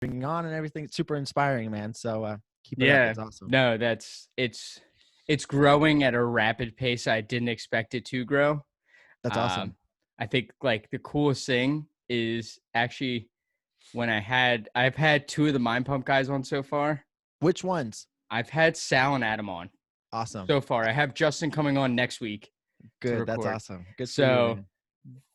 bringing on and everything. It's super inspiring, man. So keep it up. Yeah, It's awesome. no, it's growing at a rapid pace. I didn't expect it to grow. That's awesome. I think like the coolest thing is actually when I've had two of the Mind Pump guys on so far. Which ones? I've had Sal and Adam on Awesome. so far. I have Justin coming on next week to Good. That's record. awesome. Good for you, So man.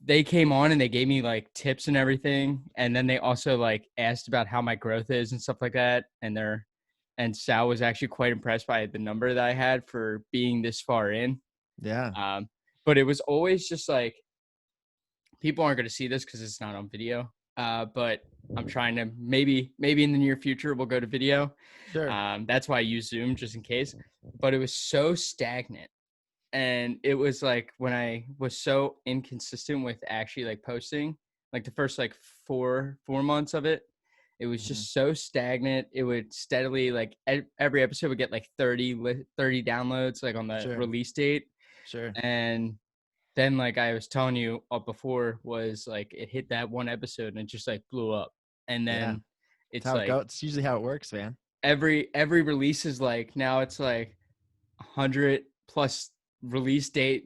they came on and they gave me like tips and everything. And then they also like asked about how my growth is and stuff like that. And Sal was actually quite impressed by the number that I had for being this far in. Yeah. But it was always just like, people aren't going to see this because it's not on video. But I'm trying to maybe in the near future we'll go to video. Sure. That's why I use Zoom just in case. But it was so stagnant, and it was like when I was so inconsistent with actually like posting, like the first like four months of it, it was just so stagnant. It would steadily like every episode would get like 30 downloads like on the release date. Sure. And then like I was telling you before was like it hit that one episode and it just like blew up. And then it's how like it goes. It's usually how it works, man. every release is like now it's like 100 plus release days,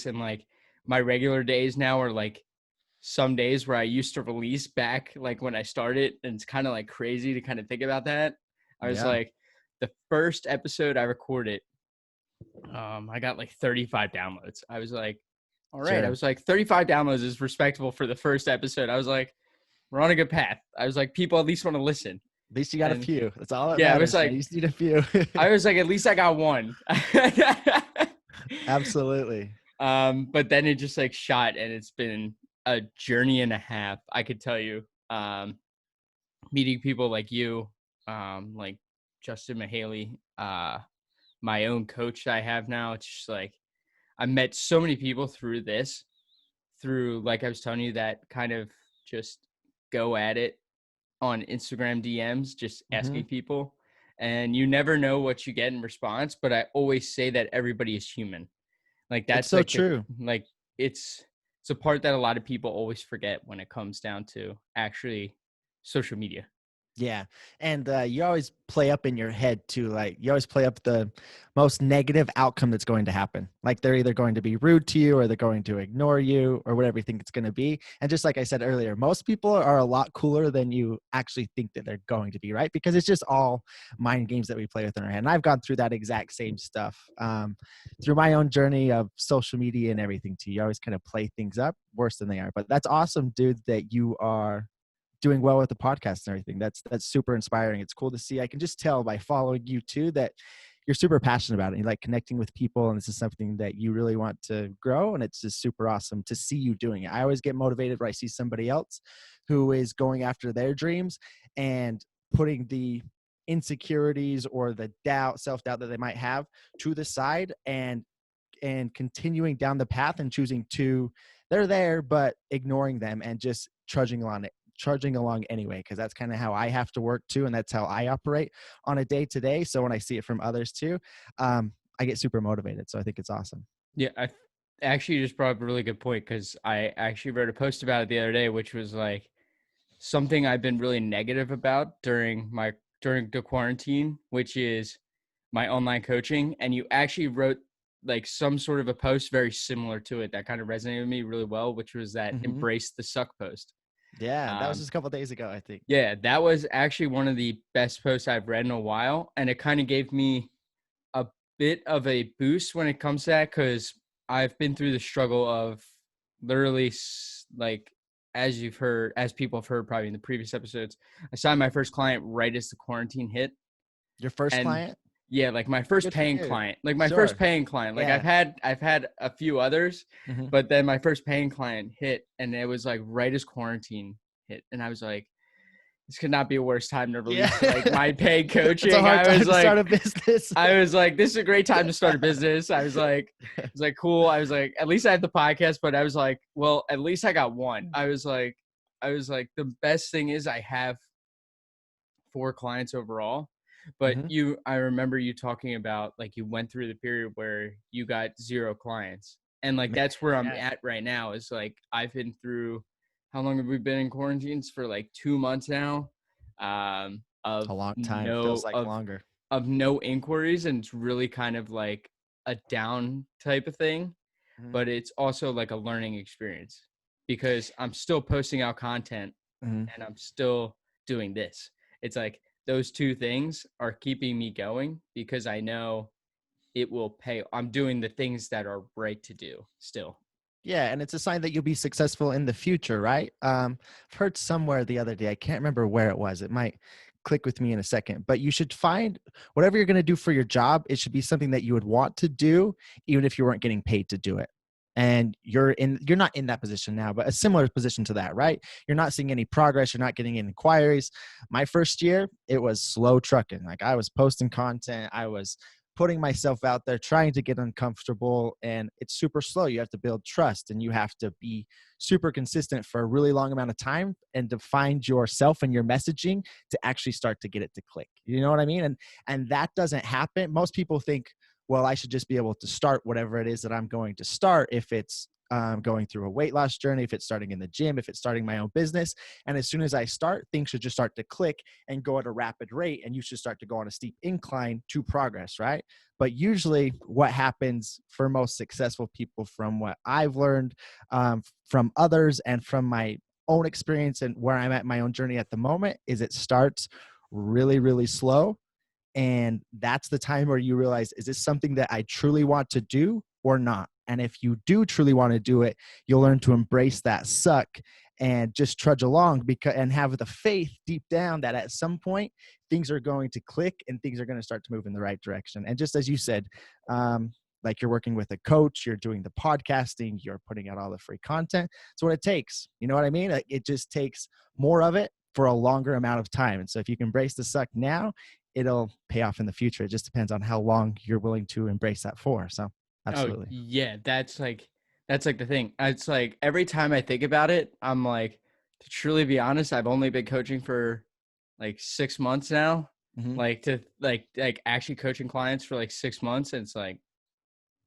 and like my regular days now are like some days where I used to release back like when I started, and it's kind of like crazy to kind of think about that. I was like, the first episode I recorded, I got like 35 downloads. I was like, all right. I was like, 35 downloads is respectable for the first episode. I was like, we're on a good path. I was like, people at least want to listen. At least you got a few. That's all that matters. I was like, man. You just need a few. I was like, at least I got one. Absolutely. But then it just like shot, and it's been a journey and a half. I could tell you, meeting people like you, like Justin Mahaley, my own coach I have now. It's just like, I met so many people through like I was telling you, that kind of just go at it on Instagram DMs, just asking people, and you never know what you get in response. But I always say that everybody is human. Like that's so like true. It's a part that a lot of people always forget when it comes down to actually social media. Yeah. And you always play up in your head too. Like you always play up the most negative outcome that's going to happen. Like they're either going to be rude to you or they're going to ignore you or whatever you think it's going to be. And just like I said earlier, most people are a lot cooler than you actually think that they're going to be, right? Because it's just all mind games that we play within our head. And I've gone through that exact same stuff through my own journey of social media and everything too. You always kind of play things up worse than they are. But that's awesome, dude, that you are doing well with the podcast and everything. That's super inspiring. It's cool to see. I can just tell by following you too that you're super passionate about it. You like connecting with people, and this is something that you really want to grow. And it's just super awesome to see you doing it. I always get motivated when I see somebody else who is going after their dreams and putting the insecurities or the self-doubt that they might have to the side and continuing down the path and choosing to, they're there, but ignoring them and just trudging along anyway, because that's kind of how I have to work too, and that's how I operate on a day-to-day. So when I see it from others too, I get super motivated. So I think it's awesome. Yeah, I actually just brought up a really good point, because I actually wrote a post about it the other day, which was like something I've been really negative about during the quarantine, which is my online coaching. And you actually wrote like some sort of a post very similar to it that kind of resonated with me really well, which was that embrace the suck post. Yeah, that was just a couple of days ago, I think. Yeah, that was actually one of the best posts I've read in a while. And it kind of gave me a bit of a boost when it comes to that, because I've been through the struggle of literally, like, as people have heard probably in the previous episodes, I signed my first client right as the quarantine hit. Your first client? Yeah, like my first paying client. Like my first paying client. Like I've had a few others, but then my first paying client hit, and it was like right as quarantine hit. And I was like, this could not be a worse time to release like my paid coaching. It's a hard time to start a business. I was like, this is a great time to start a business. I was like, cool. I was like, at least I have the podcast, but I was like, well, at least I got one. I was like, the best thing is I have 4 clients overall. But I remember you talking about like you went through the period where you got 0 clients. And like, that's where I'm at right now, is like, I've been through, how long have we been in quarantines for? Like 2 months now. A of long time. Feels no like longer. of no inquiries, and it's really kind of like a down type of thing, Mhm. but it's also like a learning experience because I'm still posting out content Mhm. and I'm still doing this. It's like those two things are keeping me going because I know it will pay. I'm doing the things that are right to do still. Yeah, and it's a sign that you'll be successful in the future, right? I've heard somewhere the other day, I can't remember where it was. It might click with me in a second, but you should find whatever you're going to do for your job, it should be something that you would want to do, even if you weren't getting paid to do it. And you're not in that position now, but a similar position to that, right? You're not seeing any progress, you're not getting any inquiries. My first year, it was slow trucking. Like I was posting content, I was putting myself out there, trying to get uncomfortable, and it's super slow. You have to build trust and you have to be super consistent for a really long amount of time and to find yourself and your messaging to actually start to get it to click. You know what I mean? And that doesn't happen. Most people think, well, I should just be able to start whatever it is that I'm going to start, if it's going through a weight loss journey, if it's starting in the gym, if it's starting my own business. And as soon as I start, things should just start to click and go at a rapid rate, and you should start to go on a steep incline to progress, right? But usually, what happens for most successful people, from what I've learned from others and from my own experience and where I'm at my own journey at the moment, is it starts really, really slow. And that's the time where you realize, is this something that I truly want to do or not? And if you do truly want to do it, you'll learn to embrace that suck and just trudge along, because and have the faith deep down that at some point things are going to click and things are going to start to move in the right direction. And just as you said, like you're working with a coach, you're doing the podcasting, you're putting out all the free content. It's what it takes. You know what I mean? Like, it just takes more of it for a longer amount of time. And so if you can embrace the suck now, it'll pay off in the future. It just depends on how long you're willing to embrace that for. So Oh absolutely. yeah, that's like the thing. It's like every time I think about it, I'm like, to truly be honest, I've only been coaching for like 6 months now. Hmm. Like to like actually coaching clients for like 6 months, and it's like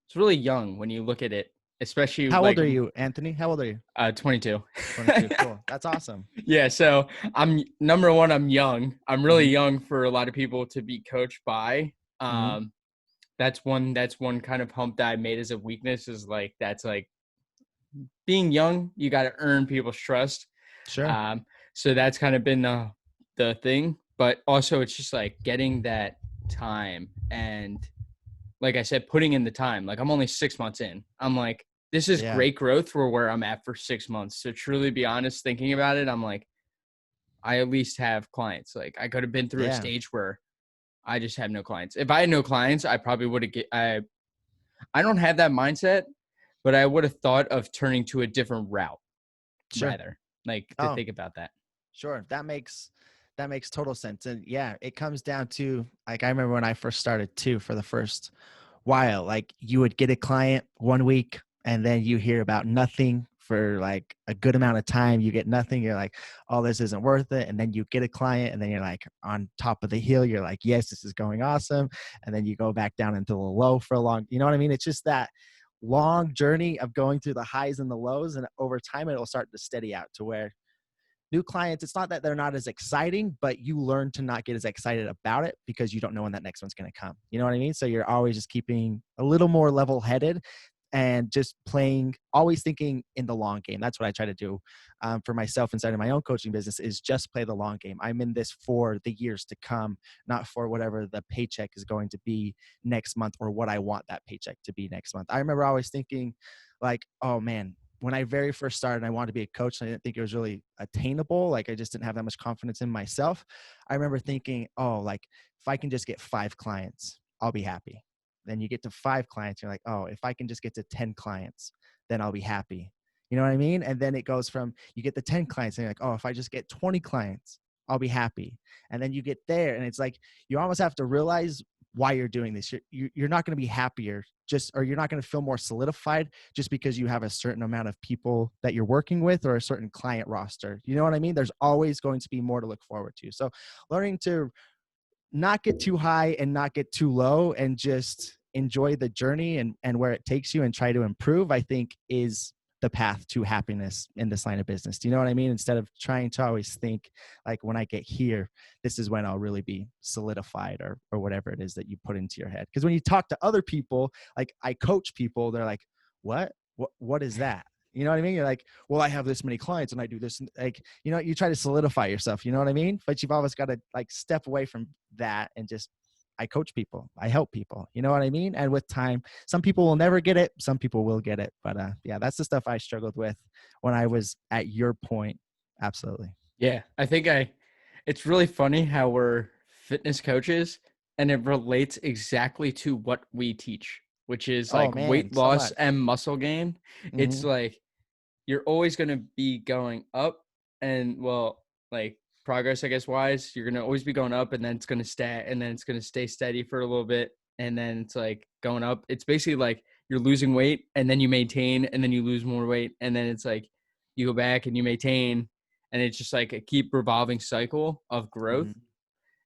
it's really young when you look at it, especially How old like are you, Anthony? How old are you? 22. 22. Cool. That's awesome. Yeah, so I'm number one, I'm young. I'm really Hmm. young for a lot of people to be coached by. Hmm. Um, that's one kind of hump that I made as a weakness, is like that's like being young, you got to earn people's trust. Sure. Um, so that's kind of been the thing, but also it's just like getting that time, and like I said, putting in the time. Like I'm only 6 months in. I'm like, this is Yeah. great growth for where I'm at for 6 months. To truly be honest, thinking about it, I'm like, I at least have clients. Like I could have been through a Yeah. stage where I just have no clients. If I had no clients, I probably would have I don't have that mindset, but I would have thought of turning to a different route Sure. rather, like to Oh, think about that. sure. That makes total sense. And yeah, it comes down to, like, I remember when I first started too, for the first while, like you would get a client one week and then you hear about nothing for like a good amount of time. You get nothing. You're like, oh, this isn't worth it. And then you get a client and then you're like on top of the hill. You're like, yes, this is going awesome. And then you go back down into the low for a long, you know what I mean? It's just that long journey of going through the highs and the lows. And over time, it'll start to steady out to where new clients, it's not that they're not as exciting, but you learn to not get as excited about it because you don't know when that next one's going to come. You know what I mean? So you're always just keeping a little more level headed and just playing, always thinking in the long game. That's what I try to do for myself inside of my own coaching business, is just play the long game. I'm in this for the years to come, not for whatever the paycheck is going to be next month or what I want that paycheck to be next month. I remember always thinking like, oh man, when I very first started, I wanted to be a coach. And I didn't think it was really attainable. Like I just didn't have that much confidence in myself. I remember thinking, oh, like if I can just get 5 clients, I'll be happy. Then you get to 5 clients, you're like, oh, if I can just get to 10 clients, then I'll be happy. You know what I mean? And then it goes from, you get the 10 clients and you're like, oh, if I just get 20 clients, I'll be happy. And then you get there and it's like, you almost have to realize why you're doing this. You're not going to be happier just, or you're not going to feel more solidified just because you have a certain amount of people that you're working with or a certain client roster. You know what I mean? There's always going to be more to look forward to. So learning to not get too high and not get too low and just enjoy the journey and where it takes you and try to improve, I think is the path to happiness in this line of business. Do you know what I mean? Instead of trying to always think like, when I get here, this is when I'll really be solidified, or whatever it is that you put into your head. Because when you talk to other people, like I coach people, they're like, what is that? You know what I mean? You're like, well, I have this many clients and I do this. Like, you know, you try to solidify yourself, you know what I mean? But you've always got to like step away from that and just, I coach people, I help people, you know what I mean? And with time, some people will never get it. Some people will get it. But yeah, that's the stuff I struggled with when I was at your point. Absolutely. Yeah, I think it's really funny how we're fitness coaches and it relates exactly to what we teach, which is Oh like man, weight so loss much. and muscle gain. It's Hmm. like you're always going to be going up and well, like progress, I guess, wise, you're going to always be going up and then it's going to stay and then it's going to stay steady for a little bit. And then it's like going up. It's basically like you're losing weight and then you maintain and then you lose more weight. And then it's like you go back and you maintain and it's just like a keep revolving cycle of growth. Hmm.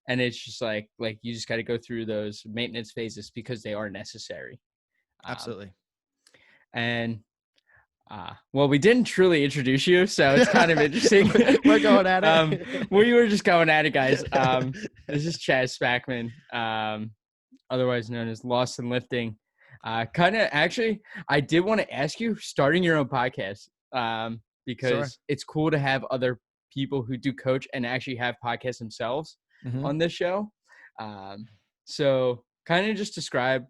And it's just like you just got to go through those maintenance phases because they are necessary. Um, Absolutely. and well, we didn't truly introduce you, so it's kind of interesting. We're going at We were just going at it, guys. it. This is Chaz Spackman, otherwise known as Lost in Lifting. Kind of actually, I did want to ask you starting your own podcast Sure. because it's cool to have other people who do coach and actually have podcasts themselves Hmm. on this show. Um, so kind of just describe,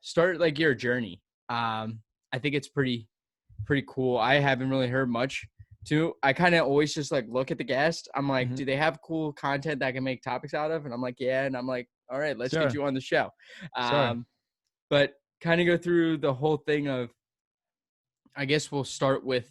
start like your journey. I think it's pretty cool. I haven't really heard much too. I kind of always just like look at the guest. I'm like, Hmm. do they have cool content that I can make topics out of? And I'm like, yeah. And I'm like, all right, let's get Sure. you on the show. Sure. But kind of go through the whole thing of, I guess we'll start with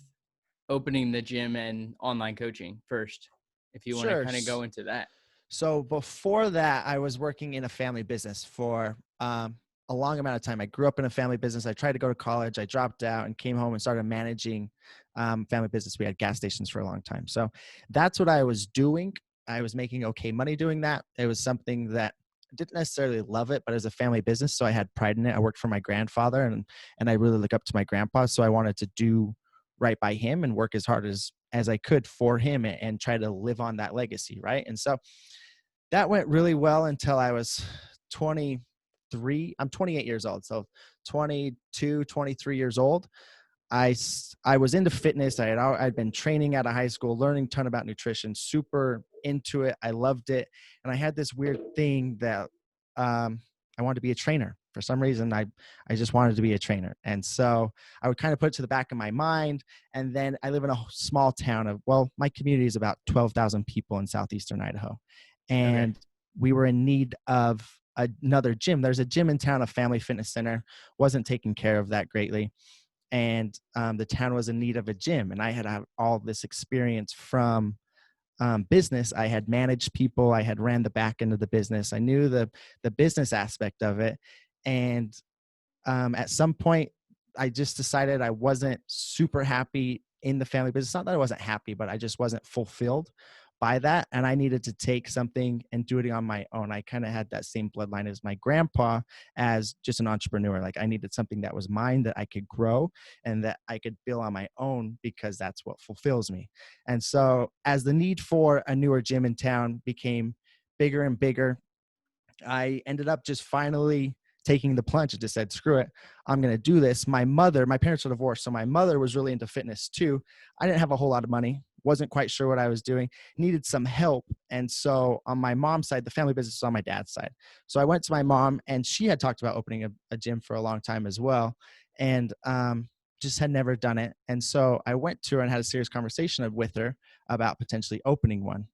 opening the gym and online coaching first, if you want to Sure. kind of go into that. So before that, I was working in a family business for a long amount of time. I grew up in a family business. I tried to go to college. I dropped out and came home and started managing family business. We had gas stations for a long time. So that's what I was doing. I was making okay money doing that. It was something that I didn't necessarily love it, but it was a family business, so I had pride in it. I worked for my grandfather, and I really look up to my grandpa. So I wanted to do right by him and work as hard as I could for him, and try to live on that legacy, right? And so that went really well until I was 23. I'm 28 years old. So 22, 23 years old. I was into fitness. I'd been training out of high school, learning a ton about nutrition, super into it. I loved it. And I had this weird thing that I wanted to be a trainer. For some reason, I just wanted to be a trainer. And so I would kind of put it to the back of my mind. And then I live in a small town well, my community is about 12,000 people in southeastern Idaho. Okay. And we were in need of another gym. There's a gym in town, a family fitness center, wasn't taking care of that greatly. And the town was in need of a gym. And I had all this experience from business. I had managed people. I had ran the back end of the business. I knew the business aspect of it. And at some point, I just decided I wasn't super happy in the family business. Not that I wasn't happy, but I just wasn't fulfilled by that. And I needed to take something and do it on my own. I kind of had that same bloodline as my grandpa, as just an entrepreneur. Like I needed something that was mine, that I could grow and that I could build on my own, because that's what fulfills me. And so as the need for a newer gym in town became bigger and bigger, I ended up just finally taking the plunge and just said, screw it, I'm going to do this. My parents were divorced. So my mother was really into fitness too. I didn't have a whole lot of money, wasn't quite sure what I was doing, needed some help. And so on my mom's side, the family business was on my dad's side. So I went to my mom, and she had talked about opening a gym for a long time as well. And just had never done it. And so I went to her and had a serious conversation with her about potentially opening one.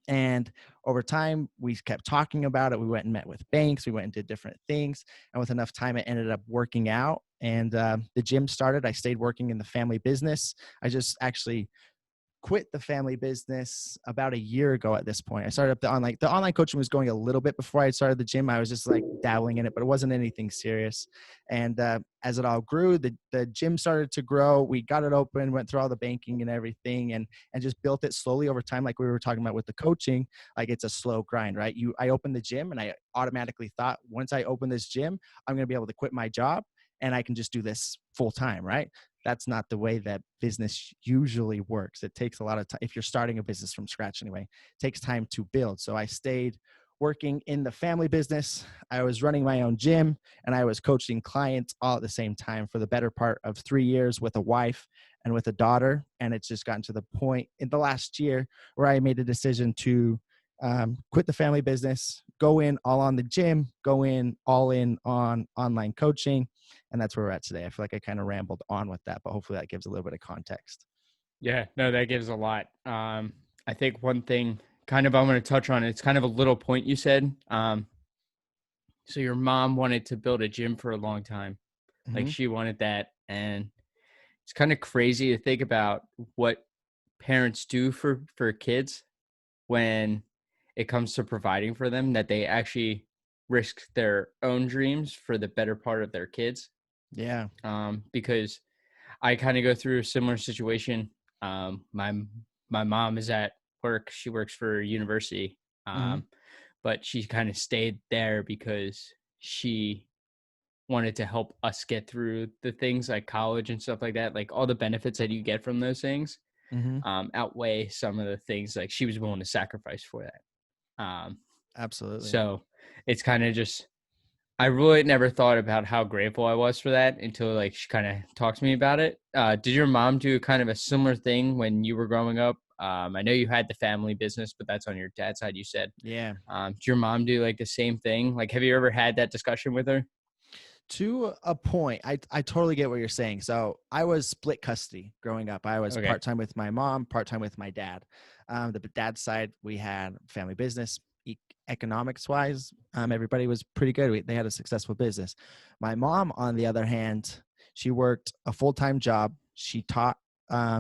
And over time, we kept talking about it. We went and met with banks. We went and did different things. And with enough time, it ended up working out. And the gym started. I stayed working in the family business. I just actually quit the family business about a year ago at this point. I started up the online coaching was going a little bit before I started the gym. I was just like dabbling in it, but it wasn't anything serious. And as it all grew, the gym started to grow. We got it open, went through all the banking and everything, and just built it slowly over time. Like we were talking about with the coaching, like it's a slow grind, right? I opened the gym, and I automatically thought, once I open this gym, I'm going to be able to quit my job and I can just do this full time, right? that's not the way that business usually works. It takes a lot of time. If you're starting a business from scratch anyway, it takes time to build. So I stayed working in the family business. I was running my own gym, and I was coaching clients all at the same time for the better part of 3 years with a wife and with a daughter. And it's just gotten to the point in the last year where I made a decision to quit the family business, go in all on the gym, go in all in on online coaching. And that's where we're at today. I feel like I kind of rambled on with that, but hopefully that gives a little bit of context. Yeah, no, that gives a lot. I think one thing kind of I'm going to touch on, it's kind of a little point you said. So your mom wanted to build a gym for a long time. Like Hmm. she wanted that. And it's kind of crazy to think about what parents do for kids when it comes to providing for them, that they actually risk their own dreams for the better part of their kids. Yeah. Because I kind of go through a similar situation. My mom is at work. She works for a university, Hmm. but she kind of stayed there because she wanted to help us get through the things like college and stuff like that. Like all the benefits that you get from those things Hmm. outweigh some of the things like she was willing to sacrifice for that. Absolutely. So it's kind of just I really never thought about how grateful I was for that until like she kind of talked to me about it. Did your mom do kind of a similar thing when you were growing up? I know you had the family business, but that's on your dad's side, you said. Yeah. Did your mom do like the same thing? Like, have you ever had that discussion with her? To a point, I totally get what you're saying. So I was split custody growing up. I was Okay. part-time with my mom, part-time with my dad. The dad's side, we had family business. Economics wise, everybody was pretty good. They had a successful business. My mom, on the other hand, she worked a full-time job. She taught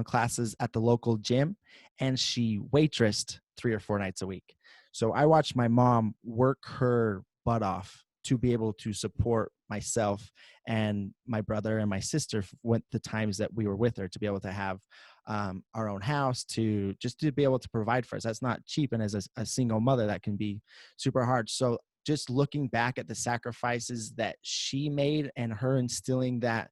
classes at the local gym, and she waitressed 3 or 4 nights a week. So I watched my mom work her butt off to be able to support myself and my brother and my sister went the times that we were with her, to be able to have our own house, to just to be able to provide for us. That's not cheap, and as a single mother, that can be super hard. So just looking back at the sacrifices that she made and her instilling that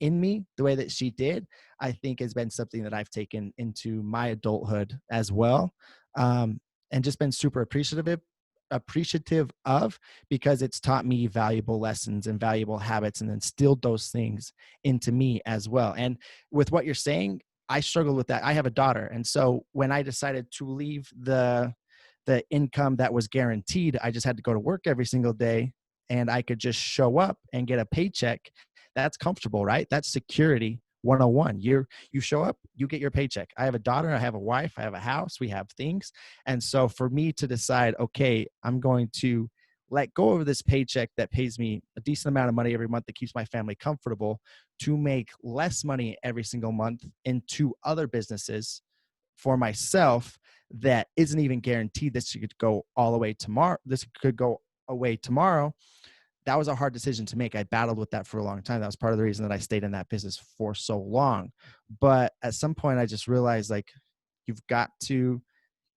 in me the way that she did, I think has been something that I've taken into my adulthood as well. Um, and just been super appreciative of, because it's taught me valuable lessons and valuable habits and instilled those things into me as well. And with what you're saying, I struggle with that. I have a daughter, and so when I decided to leave the income that was guaranteed, I just had to go to work every single day, and I could just show up and get a paycheck. That's comfortable, right? That's security 101. You show up, you get your paycheck. I have a daughter, I have a wife, I have a house, we have things. And so for me to decide, okay, I'm going to let go of this paycheck that pays me a decent amount of money every month, that keeps my family comfortable, to make less money every single month into other businesses for myself that isn't even guaranteed this could go all the way tomorrow. This could go away tomorrow. That was a hard decision to make. I battled with that for a long time. That was part of the reason that I stayed in that business for so long. But at some point I just realized, like, you've got to,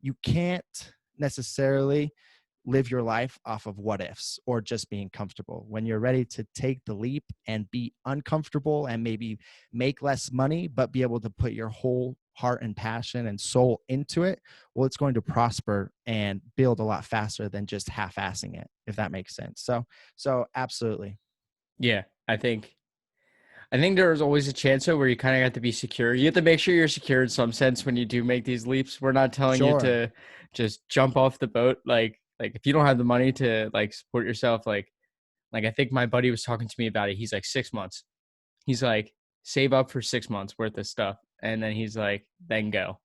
you can't necessarily live your life off of what ifs or just being comfortable. When you're ready to take the leap and be uncomfortable and maybe make less money, but be able to put your whole heart and passion and soul into it, well, it's going to prosper and build a lot faster than just half-assing it, if that makes sense. So absolutely. Yeah, I think there's always a chance though where you kind of have to be secure. You have to make sure you're secure in some sense when you do make these leaps. We're not telling you Sure. to just jump off the boat. Like if you don't have the money to like support yourself, like I think my buddy was talking to me about it. He's like 6 months. He's like save up for 6 months worth of stuff, and then he's like then go.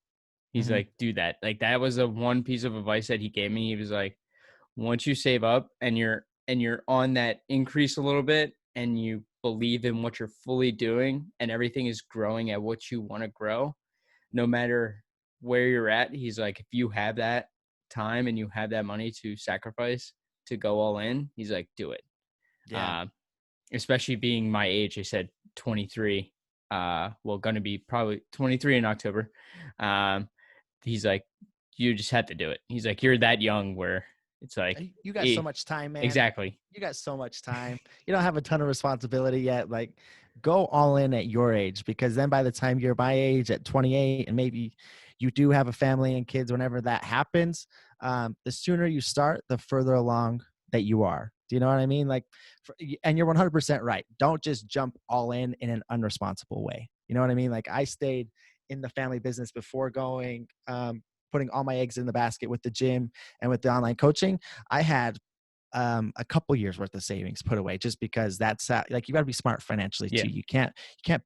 He's Hmm. like do that. Like that was the one piece of advice that he gave me. He was like once you save up and you're on that increase a little bit and you believe in what you're fully doing and everything is growing at what you want to grow, no matter where you're at, he's like if you have that time and you have that money to sacrifice to go all in, he's like do it. Yeah. uh, Especially being my age, I said 23, well gonna be probably 23 in October. um he's like you just have to do it. He's like you're that young where it's like You got so eh, much time, man. exactly. You got so much time. You don't have a ton of responsibility yet. Like, go all in at your age, because then by the time you're my age at 28 and maybe you do have a family and kids, whenever that happens, the sooner you start, the further along that you are. Do you know what I mean? Like, and you're 100% right. Don't just jump all in an unresponsible way. You know what I mean? Like, I stayed in the family business before going, putting all my eggs in the basket with the gym and with the online coaching. I had a couple years worth of savings put away, just because that's like, you got to be smart financially Yeah. too. You can't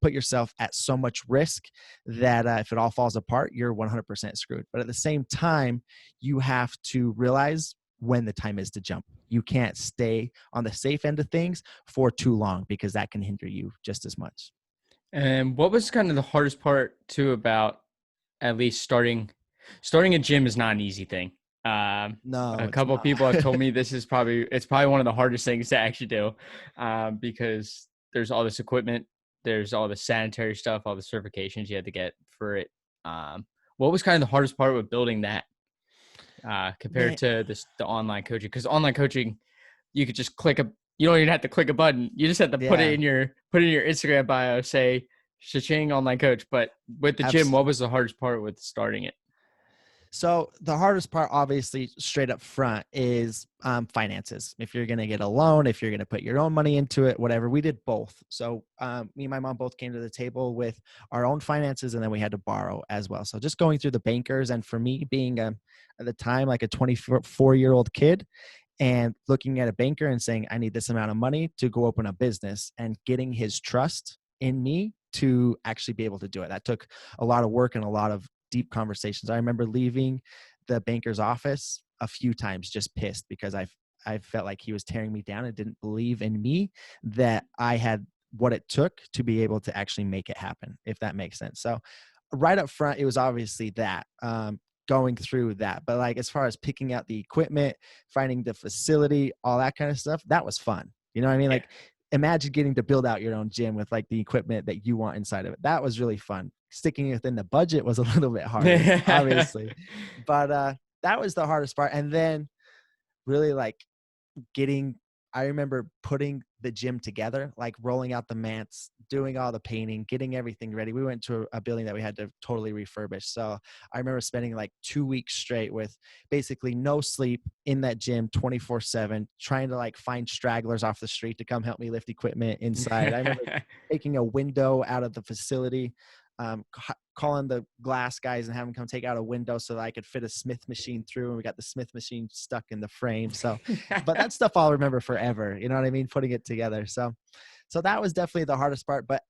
put yourself at so much risk that if it all falls apart, you're 100% screwed. But at the same time, you have to realize when the time is to jump. You can't stay on the safe end of things for too long, because that can hinder you just as much. And what was kind of the hardest part too about at least starting a gym is not an easy thing. No, A it's couple of not. people have told me it's probably one of the hardest things to actually do, because there's all this equipment, there's all the sanitary stuff, all the certifications you had to get for it. What was kind of the hardest part with building that, compared Man, to the online coaching? Because online coaching, you could just you don't even have to click a button. You just have to yeah, put in your Instagram bio, say Shaching online coach. But with the gym, what absolutely. was the hardest part with starting it? So the hardest part, obviously, straight up front, is finances. If you're going to get a loan, if you're going to put your own money into it, whatever. We did both. So me and my mom both came to the table with our own finances, and then we had to borrow as well. So just going through the bankers, and for me being at the time like a 24-year-old kid, and looking at a banker and saying, I need this amount of money to go open a business, and getting his trust in me to actually be able to do it. That took a lot of work and a lot of deep conversations. I remember leaving the banker's office a few times just pissed, because I felt like he was tearing me down and didn't believe in me, that I had what it took to be able to actually make it happen, if that makes sense. So right up front, it was obviously that, going through that. But like, as far as picking out the equipment, finding the facility, all that kind of stuff, that was fun. You know what I mean? Yeah. Like, imagine getting to build out your own gym with like the equipment that you want inside of it. That was really fun. Sticking within the budget was a little bit harder, obviously. But that was the hardest part. And then really like getting, I remember putting the gym together, like rolling out the mats, doing all the painting, getting everything ready. We went to a building that we had to totally refurbish. So I remember spending like 2 weeks straight with basically no sleep in that gym 24/7, trying to like find stragglers off the street to come help me lift equipment inside. I remember taking a window out of the facility, calling the glass guys and having them come take out a window so that I could fit a Smith machine through. And we got the Smith machine stuck in the frame. So, but that stuff I'll remember forever. You know what I mean? Putting it together. So that was definitely the hardest part. But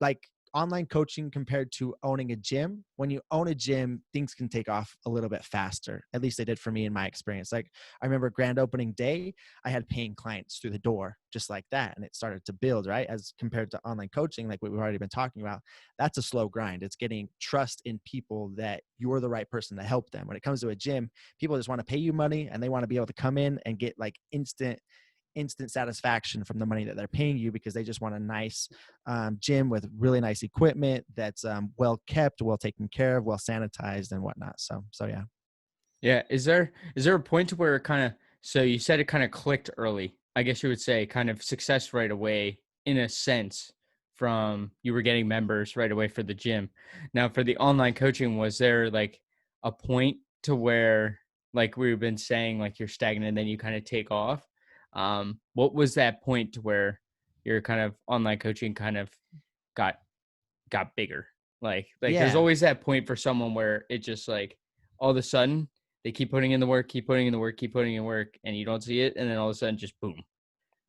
like, online coaching compared to owning a gym, when you own a gym, things can take off a little bit faster. At least they did for me in my experience. Like, I remember grand opening day, I had paying clients through the door just like that. And it started to build, right? As compared to online coaching, like what we've already been talking about, that's a slow grind. It's getting trust in people that you're the right person to help them. When it comes to a gym, people just want to pay you money, and they want to be able to come in and get like instant satisfaction from the money that they're paying you, because they just want a nice gym with really nice equipment that's well kept, well taken care of, well sanitized and whatnot. So yeah. Yeah. Is there a point to where it kind of, so you said it kind of clicked early? I guess you would say kind of success right away, in a sense, from you were getting members right away for the gym. Now for the online coaching, was there like a point to where, like we've been saying, like you're stagnant and then you kind of take off? What was that point to where your kind of online coaching kind of got bigger? Like there's Yeah. always that point for someone where it just like all of a sudden they keep putting in the work, keep putting in the work, keep putting in work, and you don't see it, and then all of a sudden just boom.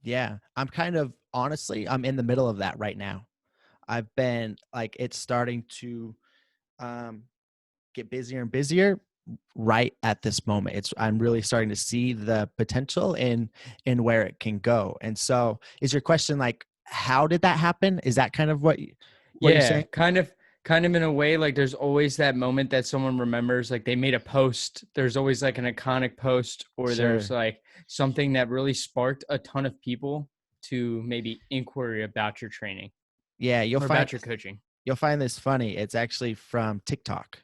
Yeah, I'm kind of, honestly, I'm in the middle of that right now. I've been like, it's starting to um get busier and busier right at this moment. I'm really starting to see the potential in where it can go. And so, is your question like, how did that happen? Is that kind of what you're Yeah, saying? kind of in a way, like there's always that moment that someone remembers, like they made a post. There's always like an iconic post, or there's Sure. like something that really sparked a ton of people to maybe inquiry about your training Yeah, or about your coaching. you'll find this funny. It's actually from TikTok.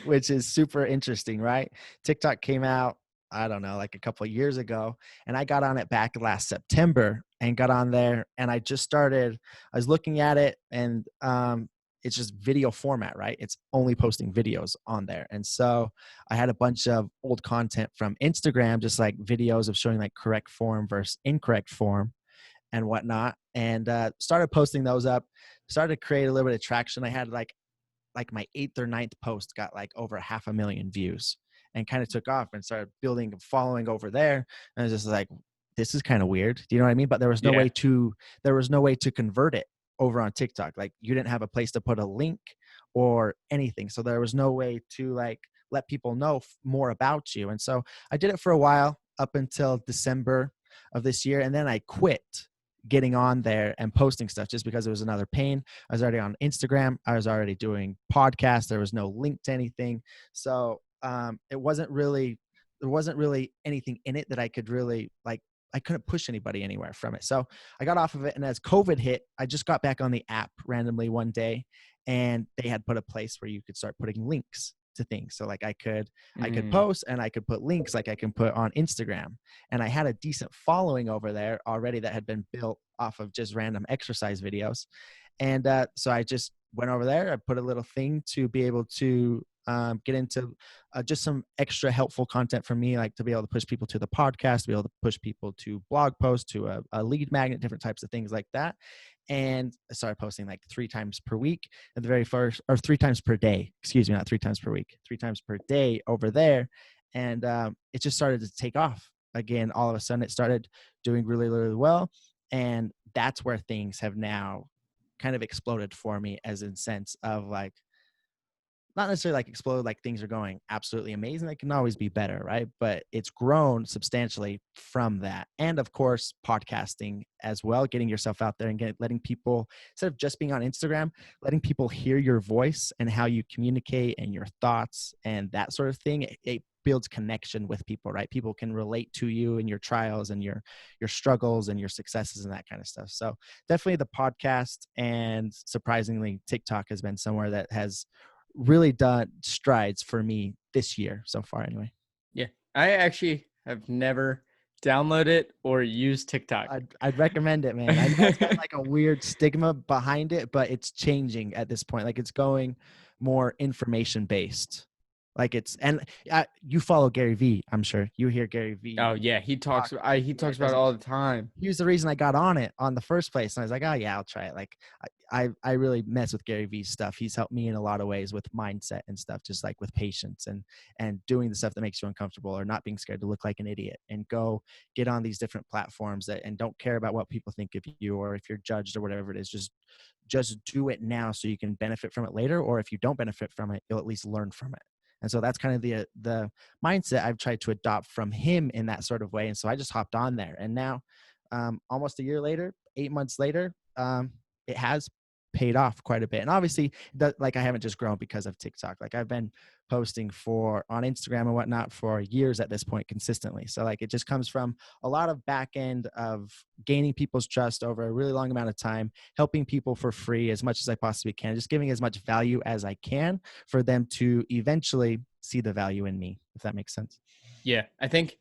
Which is super interesting, right? TikTok came out, I don't know, like a couple of years ago, and I got on it back last September. and got on there, and I was looking at it, and it's just video format, right? It's only posting videos on there. And so I had a bunch of old content from Instagram, just like videos of showing like correct form versus incorrect form and whatnot, and started posting those up, started to create a little bit of traction. I had like my 8th or ninth post got like over 500,000 views, and kind of took off and started building a following over there. And I was just like, this is kind of weird. Do you know what I mean? But there was no Yeah. way to convert it over on TikTok. Like you didn't have a place to put a link or anything. So there was no way to like let people know more about you. And so I did it for a while up until December of this year. And then I quit getting on there and posting stuff just because it was another pain. I was already on Instagram. I was already doing podcasts. There was no link to anything. So there wasn't really anything in it that I could really like. I couldn't push anybody anywhere from it. So I got off of it. And as COVID hit, I just got back on the app randomly one day, and they had put a place where you could start putting links to things. So like I could post and I could put links like I can put on Instagram. And I had a decent following over there already that had been built off of just random exercise videos. And so I just went over there. I put a little thing to be able to get into just some extra helpful content for me, like to be able to push people to the podcast, to be able to push people to blog posts, to a lead magnet, different types of things like that. And I started posting like 3 times per week at the very first, or 3 times per day, excuse me, not 3 times per week, 3 times per day over there. And it just started to take off again. All of a sudden it started doing really, really well. And that's where things have now kind of exploded for me, as in sense of like, not necessarily like explode, like things are going absolutely amazing. They can always be better, right? But it's grown substantially from that. And of course, podcasting as well, getting yourself out there and letting people, instead of just being on Instagram, letting people hear your voice and how you communicate and your thoughts and that sort of thing. It builds connection with people, right? People can relate to you and your trials and your struggles and your successes and that kind of stuff. So definitely the podcast, and surprisingly, TikTok has been somewhere that has really done strides for me this year so far anyway. Yeah. I actually have never downloaded or used TikTok. I'd recommend it, man. I know it's got like a weird stigma behind it, but it's changing at this point. Like it's going more information based. Like it's, and you follow Gary Vee, I'm sure. You hear Gary Vee. Oh yeah, he talks he talks about it all the time. He was the reason I got on it on the first place. And I was like, oh yeah, I'll try it. Like I really mess with Gary Vee's stuff. He's helped me in a lot of ways with mindset and stuff, just like with patience and doing the stuff that makes you uncomfortable, or not being scared to look like an idiot and go get on these different platforms and don't care about what people think of you, or if you're judged or whatever it is. Just do it now so you can benefit from it later. Or if you don't benefit from it, you'll at least learn from it. And so that's kind of the mindset I've tried to adopt from him in that sort of way. And so I just hopped on there, and now almost a year later, 8 months later, it has paid off quite a bit. And obviously, like I haven't just grown because of TikTok. Like I've been posting on Instagram and whatnot for years at this point consistently. So like it just comes from a lot of back end of gaining people's trust over a really long amount of time, helping people for free as much as I possibly can, just giving as much value as I can for them to eventually see the value in me, if that makes sense. Yeah, I think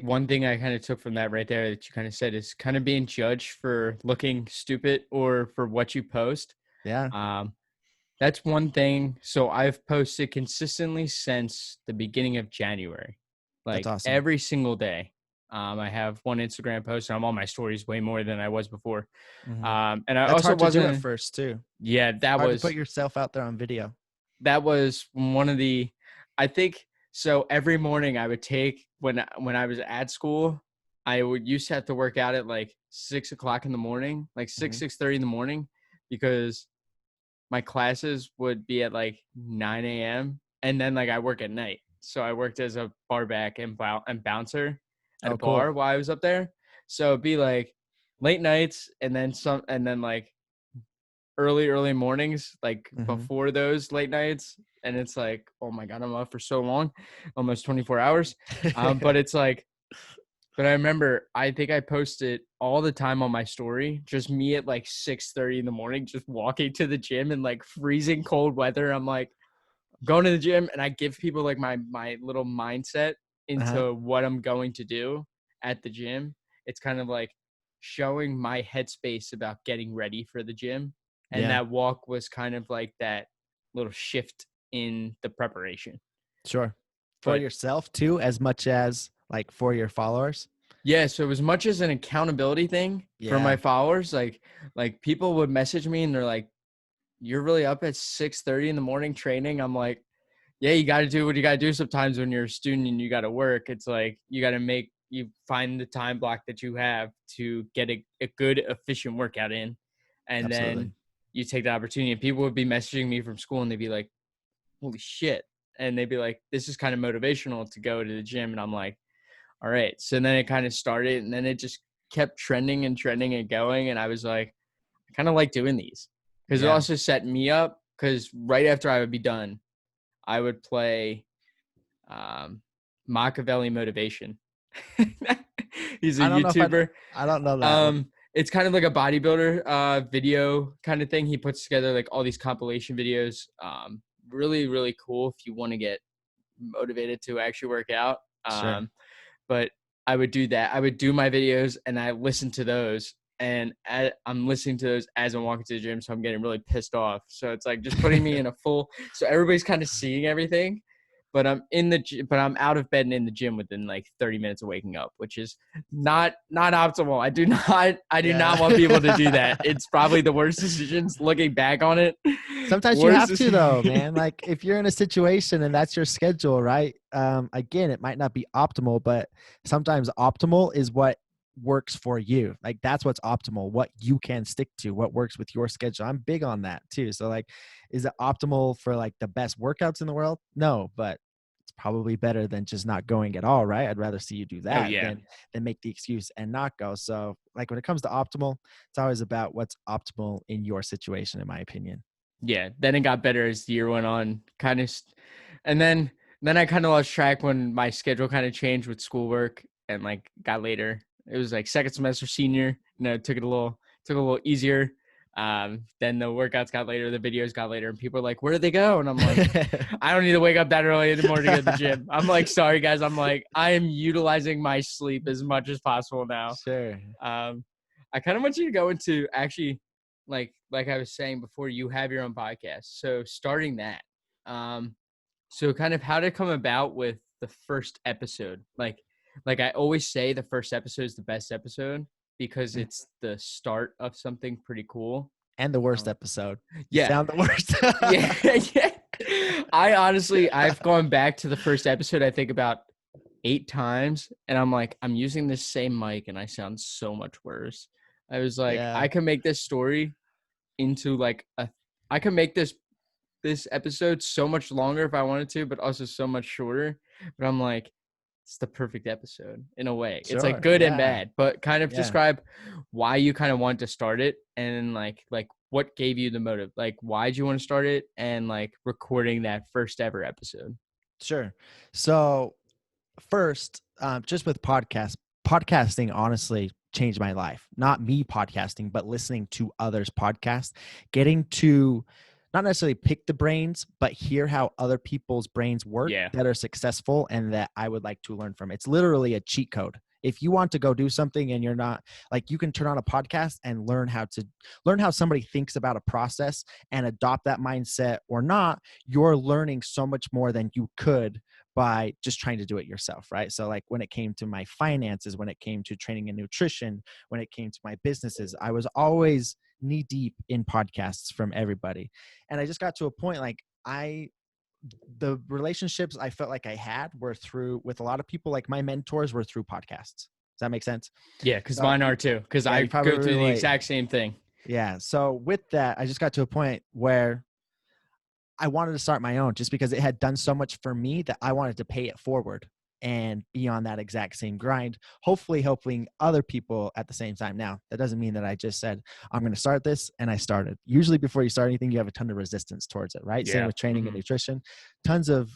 one thing I kind of took from that right there that you kind of said is kind of being judged for looking stupid or for what you post. Yeah. That's one thing. So I've posted consistently since the beginning of January, That's like awesome. every single day. I have one Instagram post, and I'm on my stories way more than I was before. Mm-hmm. And I That's also hard to do at wasn't. first too. Yeah, that Hard to put was yourself out there on video. one of the. I think so. Every morning I would take when I was at school, I would used to have to work out at like 6 o'clock in the morning, like 6:30 in the morning, because my classes would be at like 9 a.m. and then like I work at night. So I worked as a bar back and bouncer at a Oh, cool. bar while I was up there. So it'd be like late nights and then like early mornings, like Mm-hmm. before those late nights. And it's like, oh my God, I'm up for so long, almost 24 hours. But it's like, but I remember, I think I posted all the time on my story, just me at like 6:30 in the morning, just walking to the gym in like freezing cold weather. I'm like going to the gym, and I give people like my little mindset Uh-huh. into what I'm going to do at the gym. It's kind of like showing my headspace about getting ready for the gym. And Yeah. that walk was kind of like that little shift in the preparation. Sure. For But yourself too, as much as like for your followers. yeah, so as much as an accountability thing for my Yeah. followers, like people would message me and they're like, "You're really up at 6:30 in the morning training?" I'm like, "Yeah, you got to do what you got to do sometimes when you're a student and you got to work. It's like you find the time block that you have to get a good efficient workout in, and then Absolutely. you take the opportunity." And people would be messaging me from school and they'd be like, "Holy shit." And they'd be like, "This is kind of motivational to go to the gym." And I'm like, all right. So then it kind of started and then it just kept trending and trending and going. And I was like, I kind of like doing these because it Yeah. also set me up because right after I would be done, I would play um, Machiavelli Motivation. He's a I don't know if YouTuber. I don't know that one. It's kind of like a bodybuilder video kind of thing. He puts together like all these compilation videos. Really, really cool if you want to get motivated to actually work out. Sure. But I would do that. I would do my videos and I listen to those. And I'm listening to those as I'm walking to the gym. So I'm getting really pissed off. So it's like just putting me in a full, so everybody's kind of seeing everything, but but I'm out of bed and in the gym within like 30 minutes of waking up, which is not optimal. I do not want people to do that. Yeah. It's probably the worst decisions looking back on it. Sometimes you Worst have to though, decision. man. Like if you're in a situation and that's your schedule, right? Again, it might not be optimal, but sometimes optimal is what works for you. Like that's what's optimal, what you can stick to, what works with your schedule. I'm big on that too. So like, is it optimal for like the best workouts in the world? No, but it's probably better than just not going at all, right? I'd rather see you do Oh that yeah. than make the excuse and not go. So like when it comes to optimal, it's always about what's optimal in your situation, in my opinion. Yeah, then it got better as the year went on, kind of, and then I kind of lost track when my schedule kind of changed with schoolwork and like got later. It was like second semester senior, took a little easier. Then the workouts got later, the videos got later, and people are like, "Where did they go?" And I'm like, "I don't need to wake up that early anymore to get to the gym." I'm like, "Sorry guys," I'm like, "I am utilizing my sleep as much as possible now." Sure. Um, I kind of want you to go into actually, like I was saying before, you have your own podcast. So starting that, so kind of how to come about with the first episode. Like I always say, the first episode is the best episode because Mm. it's the start of something pretty cool. And the worst Um, episode. You yeah, sound the worst. yeah, yeah. I've gone back to the first episode, I think about 8 times, and I'm like, I'm using this same mic and I sound so much worse. I was like, Yeah, I can make this story into like I can make this episode so much longer if I wanted to, but also so much shorter. But I'm like, it's the perfect episode in a way. It's like sure. good and Yeah. bad, but kind of Yeah. describe why you kind of want to start it and like what gave you the motive? Like why did you want to start it and like recording that first ever episode? Sure. So first, just with podcasting honestly changed my life. Not me podcasting, but listening to others podcast, getting to not necessarily pick the brains, but hear how other people's brains work Yeah. that are successful and that I would like to learn from. It's literally a cheat code. If you want to go do something and you're not like, you can turn on a podcast and learn how somebody thinks about a process and adopt that mindset or not. You're learning so much more than you could by just trying to do it yourself, right? So like when it came to my finances, when it came to training and nutrition, when it came to my businesses, I was always knee deep in podcasts from everybody. And I just got to a point like the relationships I felt like I had were through with a lot of people, like my mentors were through podcasts. Does that make sense? Yeah, because So mine are too. Because yeah, I you probably go through the relate. exact same thing. Yeah. So with that, I just got to a point where I wanted to start my own just because it had done so much for me that I wanted to pay it forward and be on that exact same grind, hopefully helping other people at the same time. Now, that doesn't mean that I just said, I'm going to start this and I started. Usually before you start anything, you have a ton of resistance towards it, right? Same Yeah. with training and nutrition, tons of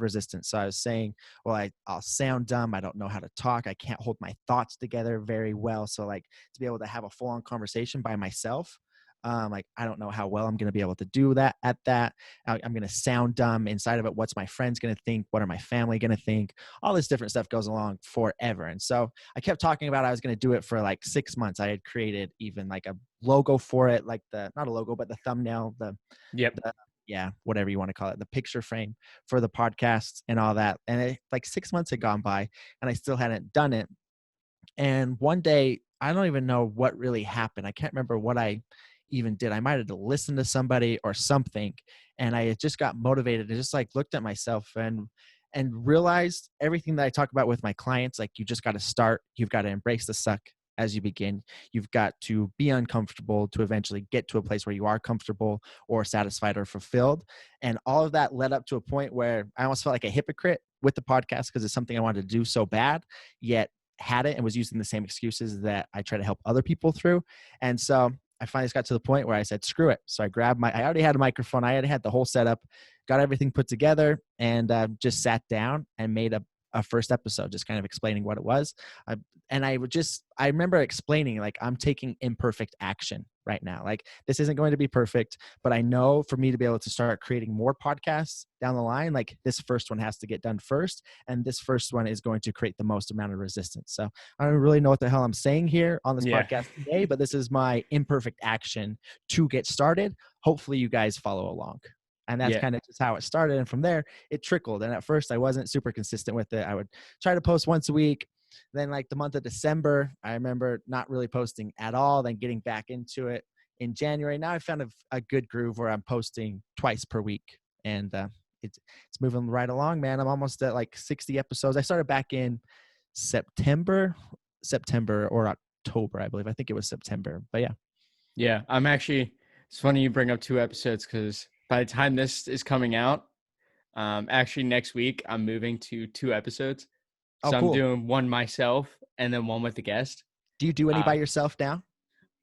resistance. So I was saying, well, I'll sound dumb. I don't know how to talk. I can't hold my thoughts together very well. So like to be able to have a full on conversation by myself Like, I don't know how well I'm going to be able to do that at that. I'm going to sound dumb inside of it. What's my friends going to think? What are my family going to think? All this different stuff goes along forever. And so I kept talking about I was going to do it for like 6 months. I had created even like a logo for it, like not a logo, but the thumbnail, Yep. the yeah, whatever you want to call it, the picture frame for the podcast and all that. And like 6 months had gone by and I still hadn't done it. And one day, I don't even know what really happened. I can't remember what I even did. I might have listened to somebody or something. And I had just got motivated and just like looked at myself and realized everything that I talk about with my clients. Like, you just got to start. You've got to embrace the suck as you begin. You've got to be uncomfortable to eventually get to a place where you are comfortable or satisfied or fulfilled. And all of that led up to a point where I almost felt like a hypocrite with the podcast because it's something I wanted to do so bad, yet had it and was using the same excuses that I try to help other people through. And so I finally just got to the point where I said, screw it. So I already had a microphone. I already had the whole setup, got everything put together, and just sat down and made a first episode, just kind of explaining what it was. I remember explaining, like, I'm taking imperfect action right now. Like, this isn't going to be perfect, but I know for me to be able to start creating more podcasts down the line, like, this first one has to get done first. And this first one is going to create the most amount of resistance. So I don't really know what the hell I'm saying here on this Yeah. podcast today, but this is my imperfect action to get started. Hopefully you guys follow along. And that's Yeah. kind of just how it started. And from there, it trickled. And at first, I wasn't super consistent with it. I would try to post once a week. Then, like the month of December, I remember not really posting at all, then getting back into it in January. Now I found a good groove where I'm posting twice per week. And it's moving right along, man. I'm almost at like 60 episodes. I started back in September or October, I believe. I think it was September. But yeah. Yeah. It's funny you bring up 2 episodes because by the time this is coming out, actually next week, I'm moving to 2 episodes. Oh, So I'm cool. doing one myself and then one with the guest. Do you do any by Uh, yourself now?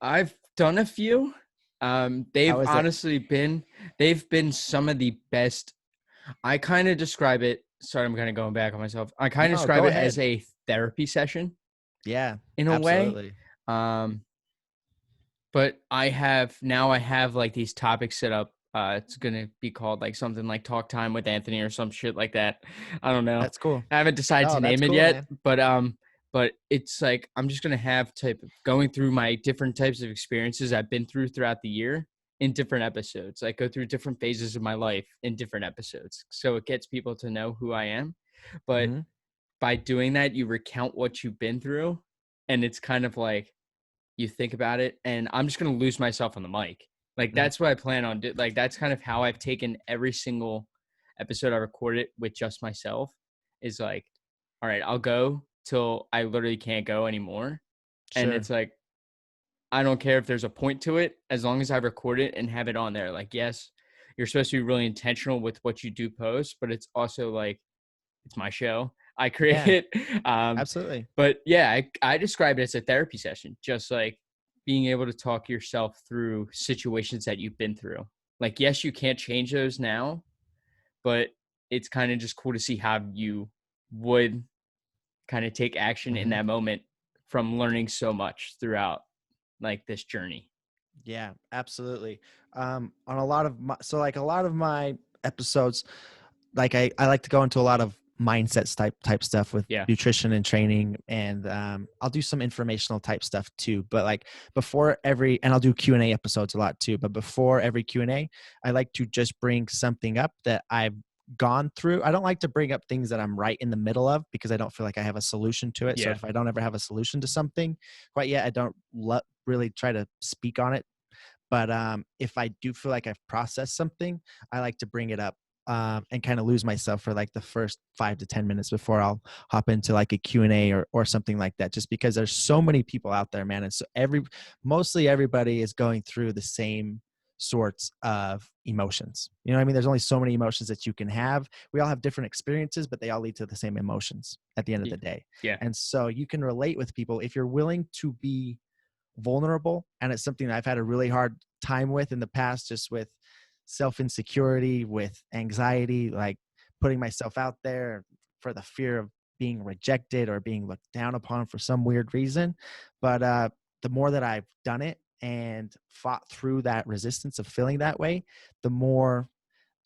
I've done a few. How is it? They've been some of the best. I kind of describe it. Sorry, I'm kind of going back on myself. I kind of No, describe go it as ahead. a therapy session Yeah, in a way. absolutely. Um, but I have like these topics set up. It's gonna be called like something like Talk Time with Anthony or some shit like that. I don't know. That's cool. I haven't decided to No, that's name it cool, yet, man. but it's like I'm just gonna have type of going through my different types of experiences I've been through throughout the year in different episodes. Like go through different phases of my life in different episodes, so it gets people to know who I am. But Hmm. by doing that, you recount what you've been through, and it's kind of like you think about it, and I'm just gonna lose myself on the mic. Like Hmm. that's what I plan on. Like that's kind of how I've taken every single episode I recorded with just myself. Is like, all right, I'll go till I literally can't go anymore, and Sure. it's like I don't care if there's a point to it as long as I record it and have it on there. Like yes, you're supposed to be really intentional with what you do post, but it's also like it's my show. I create Yeah, it. absolutely. But yeah, I describe it as a therapy session, just like being able to talk yourself through situations that you've been through. Like, yes, you can't change those now, but it's kind of just cool to see how you would kind of take action in Hmm. that moment from learning so much throughout like this journey. Yeah, absolutely. On a lot of a lot of my episodes, like I like to go into a lot of mindsets type stuff with Yeah. nutrition and training, and I'll do some informational type stuff too. But like before every, and I'll do Q&A episodes a lot too. But before every Q&A, I like to just bring something up that I've gone through. I don't like to bring up things that I'm right in the middle of because I don't feel like I have a solution to it. So Yeah. if I don't ever have a solution to something quite yet, I don't really try to speak on it. But if I do feel like I've processed something, I like to bring it up and kind of lose myself for like the first 5 to 10 minutes before I'll hop into like a Q&A or something like that, just because there's so many people out there, man. And so mostly everybody is going through the same sorts of emotions. You know what I mean? There's only so many emotions that you can have. We all have different experiences, but they all lead to the same emotions at the end of the day. Yeah. And so you can relate with people if you're willing to be vulnerable. And it's something that I've had a really hard time with in the past, just with self insecurity, with anxiety, like putting myself out there for the fear of being rejected or being looked down upon for some weird reason. But the more that I've done it and fought through that resistance of feeling that way, the more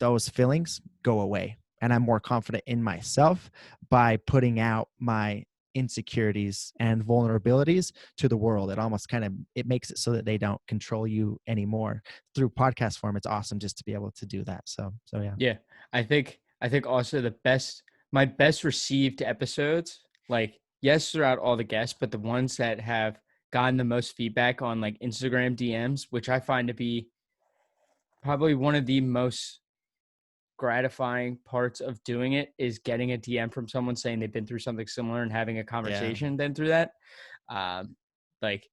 those feelings go away. And I'm more confident in myself by putting out my insecurities and vulnerabilities to the world. It almost kind of, it makes it so that they don't control you anymore. Through podcast form, it's awesome just to be able to do that. So yeah. Yeah. I think also my best received episodes, like yes, throughout all the guests, but the ones that have gotten the most feedback on like Instagram DMs, which I find to be probably one of the most gratifying parts of doing it, is getting a DM from someone saying they've been through something similar and having a Yeah. conversation then through that. Um, like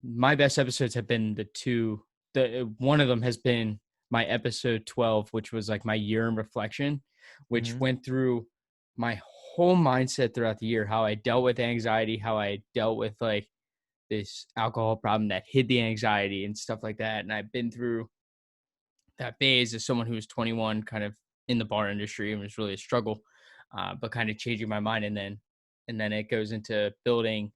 my best episodes have been the one of them has been my episode 12, which was like my year in reflection, which Mm-hmm. went through my whole mindset throughout the year, how I dealt with anxiety, how I dealt with like this alcohol problem that hid the anxiety and stuff like that. And I've been through that phase as someone who was 21, kind of in the bar industry, and was really a struggle, but kind of changing my mind. And then it goes into building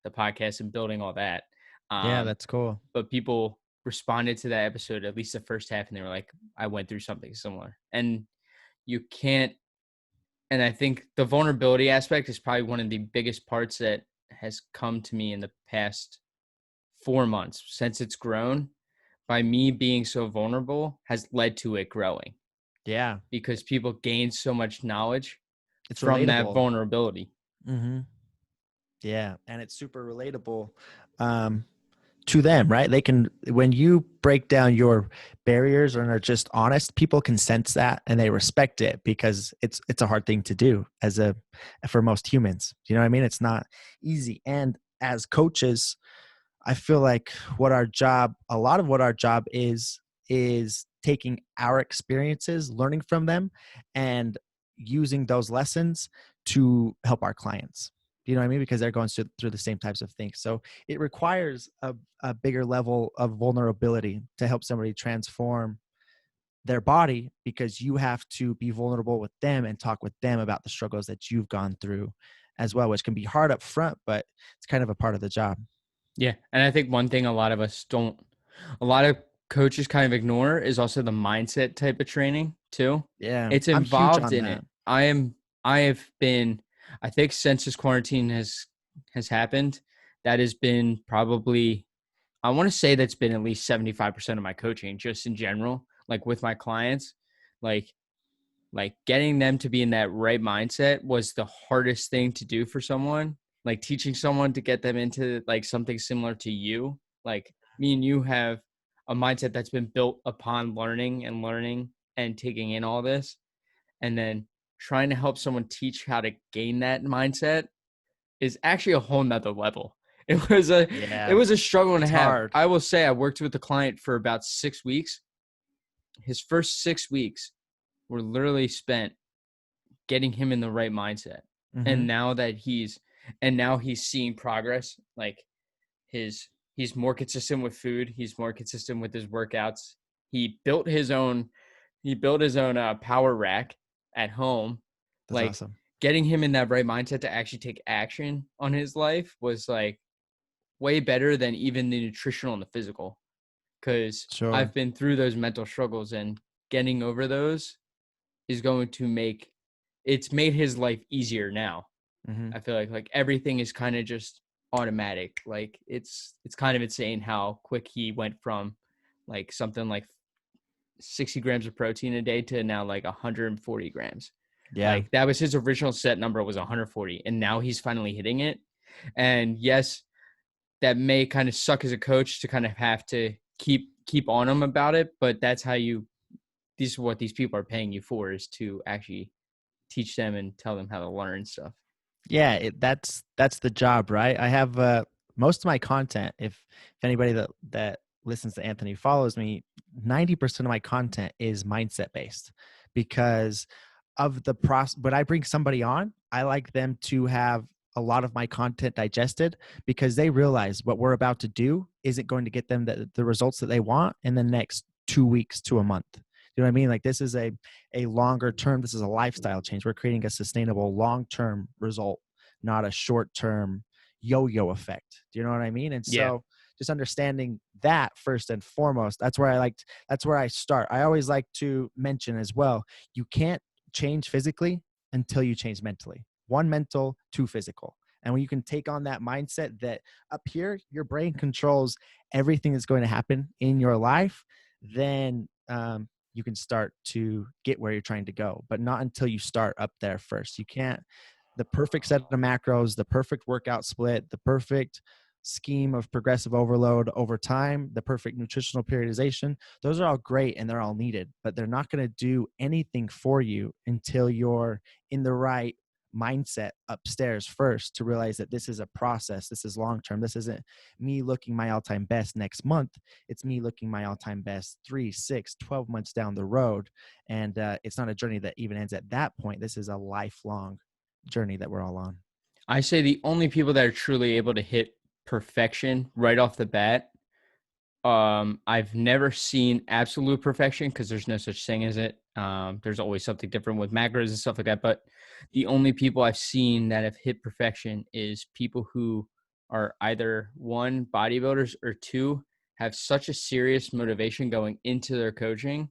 the podcast and building all that. Yeah, Um, that's cool. but people responded to that episode, at least the first half, and they were like, I went through something similar. And you can't, and I think the vulnerability aspect is probably one of the biggest parts that has come to me in the past 4 months since it's grown. By me being so vulnerable has led to it growing, Yeah. because people gain so much knowledge It's from that relatable. vulnerability. Mm-hmm. Yeah. And it's super relatable. Um, to them, right? They can, when you break down your barriers and are just honest, people can sense that and they respect it, because it's a hard thing to do for most humans. You know what I mean? It's not easy. And as coaches, I feel like a lot of what our job is taking our experiences, learning from them, and using those lessons to help our clients. You know what I mean? Because they're going through the same types of things. So it requires a bigger level of vulnerability to help somebody transform their body, because you have to be vulnerable with them and talk with them about the struggles that you've gone through as well, which can be hard up front, but it's kind of a part of the job. Yeah. And I think one thing a lot of coaches kind of ignore is also the mindset type of training too. Yeah, It's I'm huge involved on in that. it. I have been, I think since this quarantine has happened, that has been probably, I want to say that's been at least 75% of my coaching, just in general, like with my clients. Like getting them to be in that right mindset was the hardest thing to do for someone. Like teaching someone to get them into like something similar to you. Like me and you have a mindset that's been built upon learning and taking in all this, and then trying to help someone teach how to gain that mindset is actually a whole nother level. It was a it Yeah, was a struggle and a it's half. hard. I will say I worked with the client for about 6 weeks. His first 6 weeks were literally spent getting him in the right mindset. Hmm. And now he's seeing progress. Like his he's more consistent with food. He's more consistent with his workouts. He built his own power rack at home. That's Like awesome. getting him in that right mindset to actually take action on his life was like way better than even the nutritional and the physical, because Sure. I've been through those mental struggles, and getting over those is going to make it's made his life easier now. Hmm. I feel like everything is kind of just automatic. Like it's kind of insane how quick he went from like something like 60 grams of protein a day to now like 140 grams. Yeah. Like that was his original set number, was 140, and now he's finally hitting it. And yes, that may kind of suck as a coach to kind of have to keep on him about it, but that's how you these are what these people are paying you for, is to actually teach them and tell them how to learn stuff. Yeah, that's the job, right? I have most of my content. If anybody that listens to Anthony follows me, 90% of my content is mindset based, because of the process. When I bring somebody on, I like them to have a lot of my content digested, because they realize what we're about to do isn't going to get them the results that they want in the next 2 weeks to a month. You know what I mean? Like this is a longer term, this is a lifestyle change. We're creating a sustainable long-term result, not a short-term yo-yo effect. Do you know what I mean? And Yeah. so just understanding that first and foremost. That's where I start. I always like to mention as well, you can't change physically until you change mentally. One mental, two physical. And when you can take on that mindset that up here, your brain controls everything that's going to happen in your life, then you can start to get where you're trying to go, but not until you start up there first. You can't, the perfect set of macros, the perfect workout split, the perfect scheme of progressive overload over time, the perfect nutritional periodization, those are all great and they're all needed, but they're not going to do anything for you until you're in the right mindset upstairs first to realize that this is a process. This is long term. This isn't me looking my all-time best next month. It's me looking my all-time best 3, 6, 12 months down the road. And it's not a journey that even ends at that point. This is a lifelong journey that we're all on. I say the only people that are truly able to hit perfection right off the bat, I've never seen absolute perfection because there's no such thing as it. There's always something different with macros and stuff like that. But the only people I've seen that have hit perfection is people who are either one, bodybuilders, or two, have such a serious motivation going into their coaching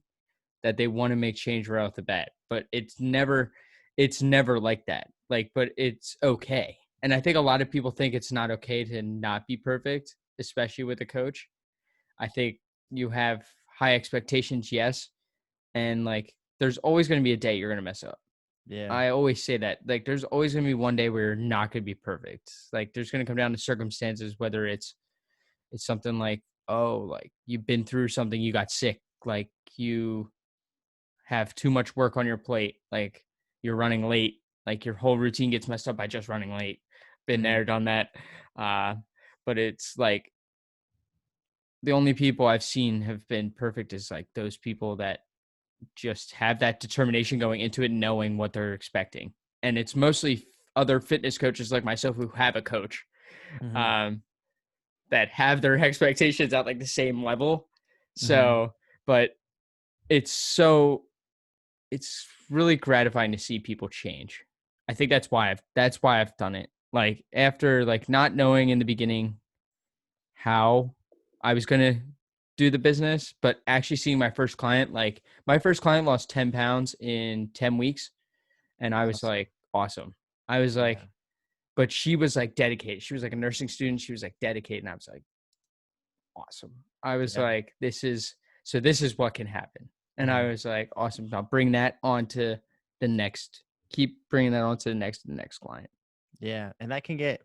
that they want to make change right off the bat. But it's never like that. Like, but it's okay. And I think a lot of people think it's not okay to not be perfect, especially with a coach. I think you have high expectations, yes. And like, there's always going to be a day you're going to mess up. Yeah. I always say that. Like, there's always going to be one day where you're not going to be perfect. Like, there's going to come down to circumstances, whether it's something like, oh, like you've been through something, you got sick, like you have too much work on your plate, like you're running late, like your whole routine gets messed up by just running late. Been there, done that. But it's like the only people I've seen have been perfect is like those people that just have that determination going into it, knowing what they're expecting. And it's mostly other fitness coaches like myself who have a coach Mm-hmm. um, that have their expectations at like the same level. Mm-hmm. So, but it's really gratifying to see people change. I think that's why I've done it. Like after like not knowing in the beginning how I was going to do the business, but actually seeing my first client, like my first client lost 10 pounds in 10 weeks. And I was Awesome. like, awesome. I was Yeah. like, but she was like dedicated. She was like a nursing student. She was like dedicated. And I was like, awesome. I was Yeah. like, this is what can happen. And I Mm-hmm. was like, awesome. Now bring that on to the next, keep bringing that on to the next client. Yeah. And that can get,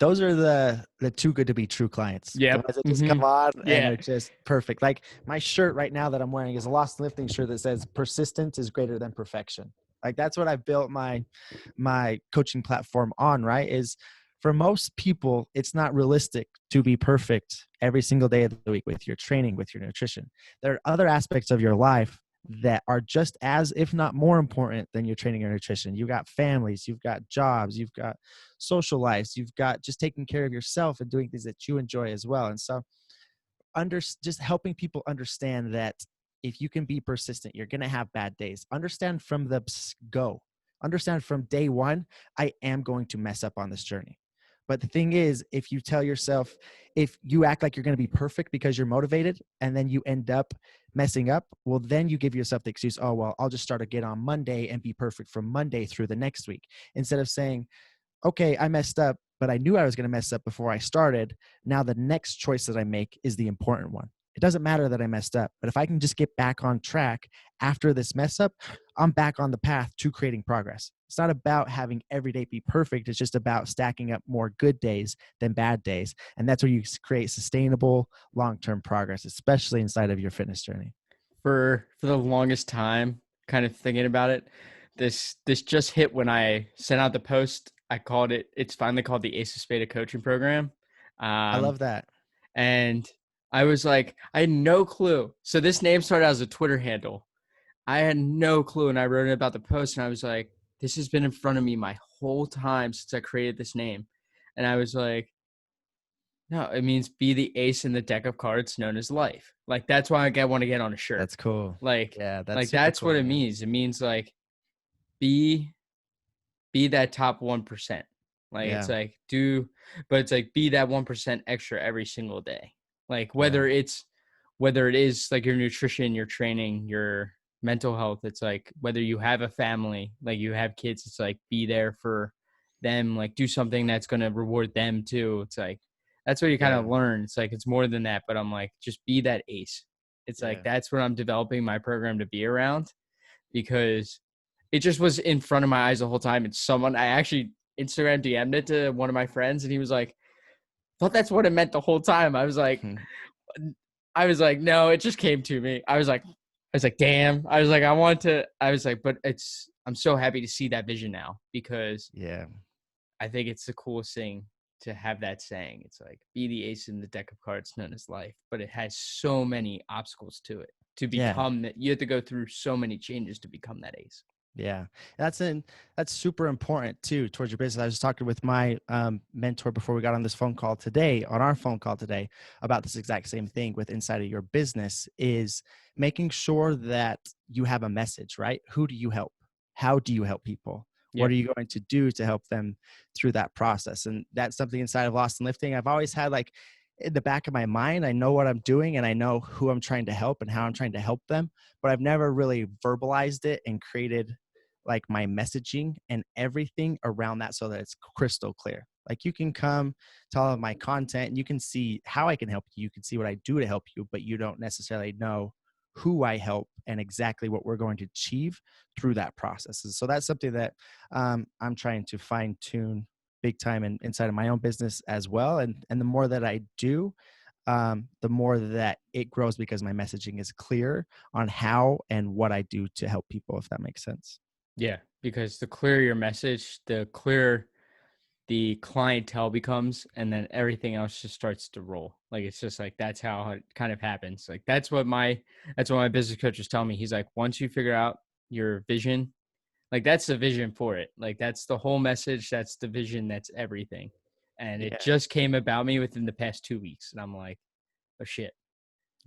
those are the too good to be true clients. The Yep. ones that just come on and Yeah. are just perfect. Like my shirt right now that I'm wearing is a Lost Lifting shirt that says persistence is greater than perfection. Like that's what I built my coaching platform on, right? Is for most people, it's not realistic to be perfect every single day of the week with your training, with your nutrition. There are other aspects of your life that are just as, if not more important than your training or nutrition. You've got families, you've got jobs, you've got social lives, you've got just taking care of yourself and doing things that you enjoy as well. And so just helping people understand that if you can be persistent, you're going to have bad days. Understand from the go. Understand from day one, I am going to mess up on this journey. But the thing is, if you tell yourself, if you act like you're going to be perfect because you're motivated and then you end up messing up, well, then you give yourself the excuse, oh, well, I'll just start again on Monday and be perfect from Monday through the next week. Instead of saying, okay, I messed up, but I knew I was going to mess up before I started. Now the next choice that I make is the important one. It doesn't matter that I messed up, but if I can just get back on track after this mess up, I'm back on the path to creating progress. It's not about having every day be perfect. It's just about stacking up more good days than bad days. And that's where you create sustainable long-term progress, especially inside of your fitness journey. For the longest time, kind of thinking about it, this just hit when I sent out the post. I called it. It's finally called the Ace of Spada Coaching Program, I um, love that. and I was like, I had no clue. So this name started out as a Twitter handle. I had no clue, and I wrote about the post, and I was like, this has been in front of me my whole time since I created this name, and I was like, no, it means be the ace in the deck of cards known as life. Like that's why I want to get on a shirt. That's cool. Like Yeah, that's like super that's what cool, it man. means. It means like be be that top 1%. Like, it's Yeah. like but it's like be that 1% extra every single day. Like Yeah. whether it is like your nutrition, your training, your mental health, it's like whether you have a family, like you have kids, it's like be there for them, like do something that's going to reward them too. It's like that's what you kind Yeah. of learn. It's like it's more than that, but I'm like just be that ace. It's like Yeah. that's what I'm developing my program to be around, because it just was in front of my eyes the whole time. And someone, I actually Instagram DM'd it to one of my friends, and he was like, thought that's what it meant the whole time. I was like, no, it just came to me. I was like, damn. I was like, but I'm so happy to see that vision now, because Yeah. I think it's the coolest thing to have that saying. It's like, be the ace in the deck of cards known as life, but it has so many obstacles to it to Yeah. become that. You have to go through so many changes to become that ace. Yeah, that's super important too towards your business. I was talking with my mentor before we got on this phone call today, on our phone call today, about this exact same thing with inside of your business is making sure that you have a message, right? Who do you help? How do you help people? What Yeah. are you going to do to help them through that process? And that's something inside of Lost and Lifting. I've always had like in the back of my mind, I know what I'm doing and I know who I'm trying to help and how I'm trying to help them, but I've never really verbalized it and created like my messaging and everything around that so that it's crystal clear. Like you can come to all of my content and you can see how I can help you. You can see what I do to help you, but you don't necessarily know who I help and exactly what we're going to achieve through that process. And so that's something that I'm trying to fine tune big time inside of my own business as well. And the more that I do, the more that it grows because my messaging is clear on how and what I do to help people, if that makes sense. Yeah. Because the clearer your message, the clearer the clientele becomes, and then everything else just starts to roll. Like it's just like that's how it kind of happens. Like that's what my business coach was telling me. He's like, once you figure out your vision, like that's the vision for it. Like that's the whole message. That's the vision. That's everything. And it Yeah. just came about me within the past 2 weeks. And I'm like, oh shit.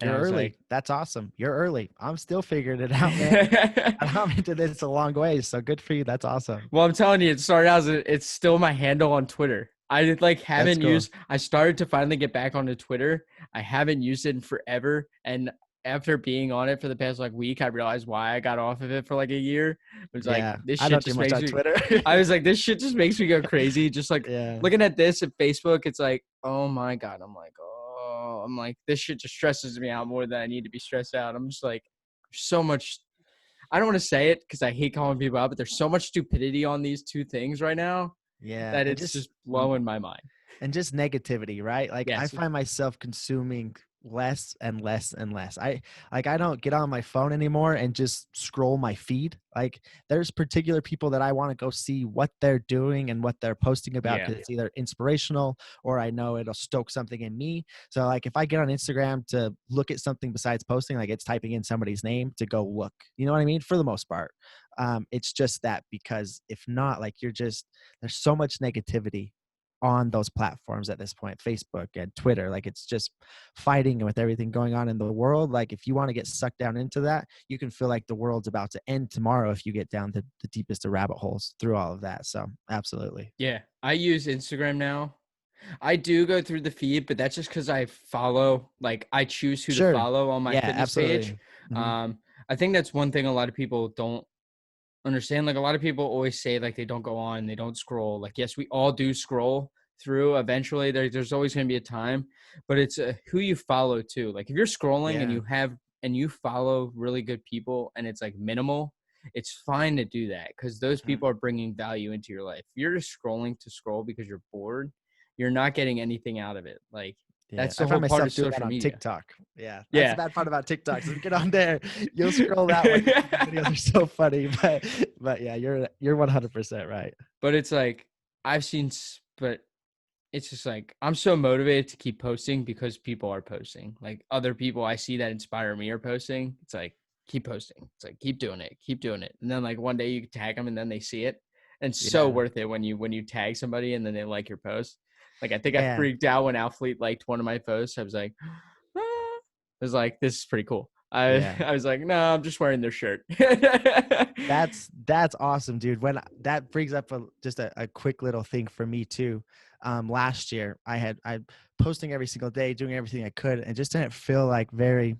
And You're I was early. like, That's awesome. You're early. I'm still figuring it out, man. I'm into this a long way. So good for you. That's awesome. well, I'm telling you, it started out it's still my handle on Twitter. I like That's haven't cool. used, I started to finally get back onto Twitter. I haven't used it in forever. And after being on it for the past like week, I realized why I got off of it for like a year. It was like, Yeah. this I shit don't do just much makes on me, Twitter. I was like, this shit just makes me go crazy. Just like Yeah. looking at this at Facebook, it's like, oh my God. I'm like, this shit just stresses me out more than I need to be stressed out. I'm just like, so much, I don't want to say it because I hate calling people out, but there's so much stupidity on these two things right now Yeah. that it's just blowing my mind. And just negativity, right? Like I Yes. find myself consuming less and less and less. I don't get on my phone anymore and just scroll my feed. Like there's particular people that I want to go see what they're doing and what they're posting about Yeah. because it's either inspirational or I know it'll stoke something in me. So like if I get on Instagram to look at something besides posting, like it's typing in somebody's name to go look. You know what I mean? For the most part. It's just that because if not, like there's so much negativity on those platforms at this point, Facebook and Twitter. Like it's just fighting with everything going on in the world. Like if you want to get sucked down into that, you can feel like the world's about to end tomorrow if you get down to the deepest of rabbit holes through all of that. So absolutely. Yeah. I use Instagram now. I do go through the feed, but that's just because I follow, like, I choose who to Sure. follow on my Yeah, fitness page. absolutely. Hmm. Um, I think that's one thing a lot of people don't understand. Like a lot of people always say like they don't go on, they don't scroll. Like yes, we all do scroll through eventually. There's always going to be a time, but it's who you follow too. Like if you're scrolling and Yeah. you follow really good people and it's like minimal, it's fine to do that because those Hmm. people are bringing value into your life. If you're just scrolling to scroll because you're bored, you're not getting anything out of it. Like Yeah. that's I the find whole part myself of doing that social on media. TikTok. Yeah. That's the Yeah. bad part about TikTok. So get on there. You'll scroll that way. The videos are so funny. But yeah, you're 100% right. But it's like I've seen, but it's just like I'm so motivated to keep posting because people are posting. Like other people I see that inspire me are posting. It's like keep posting. It's like keep doing it, keep doing it. And then like one day you tag them and then they see it. And it's so Yeah. worth it when you tag somebody and then they like your post. Like I think I Yeah. freaked out when Alfleet liked one of my posts. I was like, ah. I was like, this is pretty cool. Yeah. I was like, no, I'm just wearing their shirt. That's awesome, dude. When that brings up just a quick little thing for me too. Last year I posting every single day, doing everything I could, and just didn't feel like very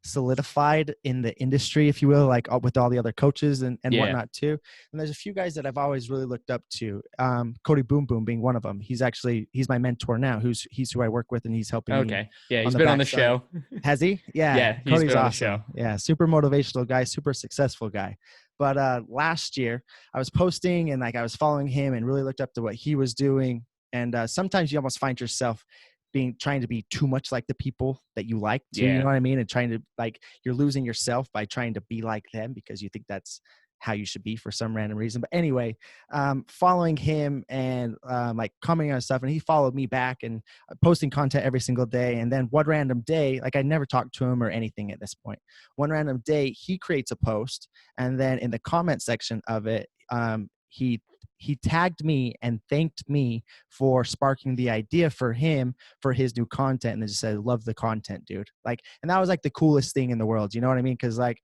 solidified in the industry, if you will, like with all the other coaches and Yeah. whatnot too. And there's a few guys that I've always really looked up to. Cody Boom Boom being one of them. He's my mentor now. He's who I work with, and he's helping me Okay. Yeah. on He's the been on the backside. show. Has he? Yeah, Yeah. He's Cody's been on the show. awesome. Yeah, super motivational guy, super successful guy. But last year I was posting and like I was following him and really looked up to what he was doing. And sometimes you almost find yourself trying to be too much like the people that you like to, you Yeah. know what I mean? And trying to like, you're losing yourself by trying to be like them because you think that's how you should be for some random reason. But anyway, following him and like commenting on stuff, and he followed me back and posting content every single day. And then one random day, like I never talked to him or anything at this point. One random day, he creates a post, and then in the comment section of it, he tagged me and thanked me for sparking the idea for him for his new content, and then just said, "Love the content, dude." Like, and that was like the coolest thing in the world. You know what I mean? Because like,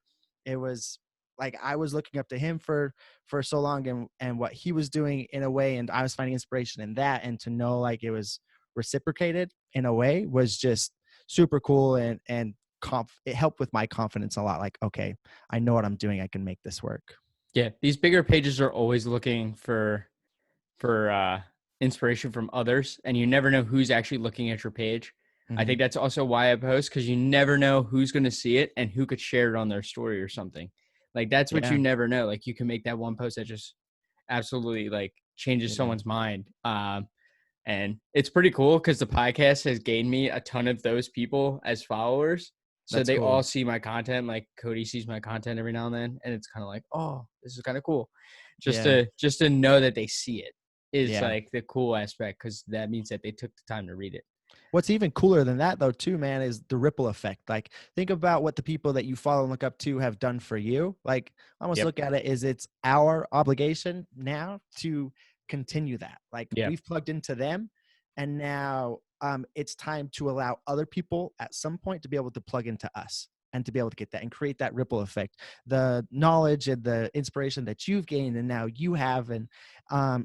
it was like I was looking up to him for so long, and what he was doing in a way, and I was finding inspiration in that, and to know like it was reciprocated in a way was just super cool, and it helped with my confidence a lot. Like, okay, I know what I'm doing. I can make this work. Yeah. These bigger pages are always looking for inspiration from others, and you never know who's actually looking at your page. I Mm-hmm. think that's also why I post, because you never know who's going to see it and who could share it on their story or something. Like that's what you Yeah, never know. Like you can make that one post that just absolutely like changes yeah, someone's mind. And it's pretty cool because the podcast has gained me a ton of those people as followers. So that's they all cool. see my content. Like Cody sees my content every now and then, and it's kind of like, oh, this is kind of cool. Yeah, Just to know that they see it is yeah. like the cool aspect, because that means that they took the time to read it. What's even cooler than that, though, too, man, is the ripple effect. Like, think about what the people that you follow and look up to have done for you. Like, almost Yep. look at it as it's our obligation now to continue that. Like, Yeah. we've plugged into them, and now it's time to allow other people at some point to be able to plug into us and to be able to get that and create that ripple effect. The knowledge and the inspiration that you've gained and now you have, and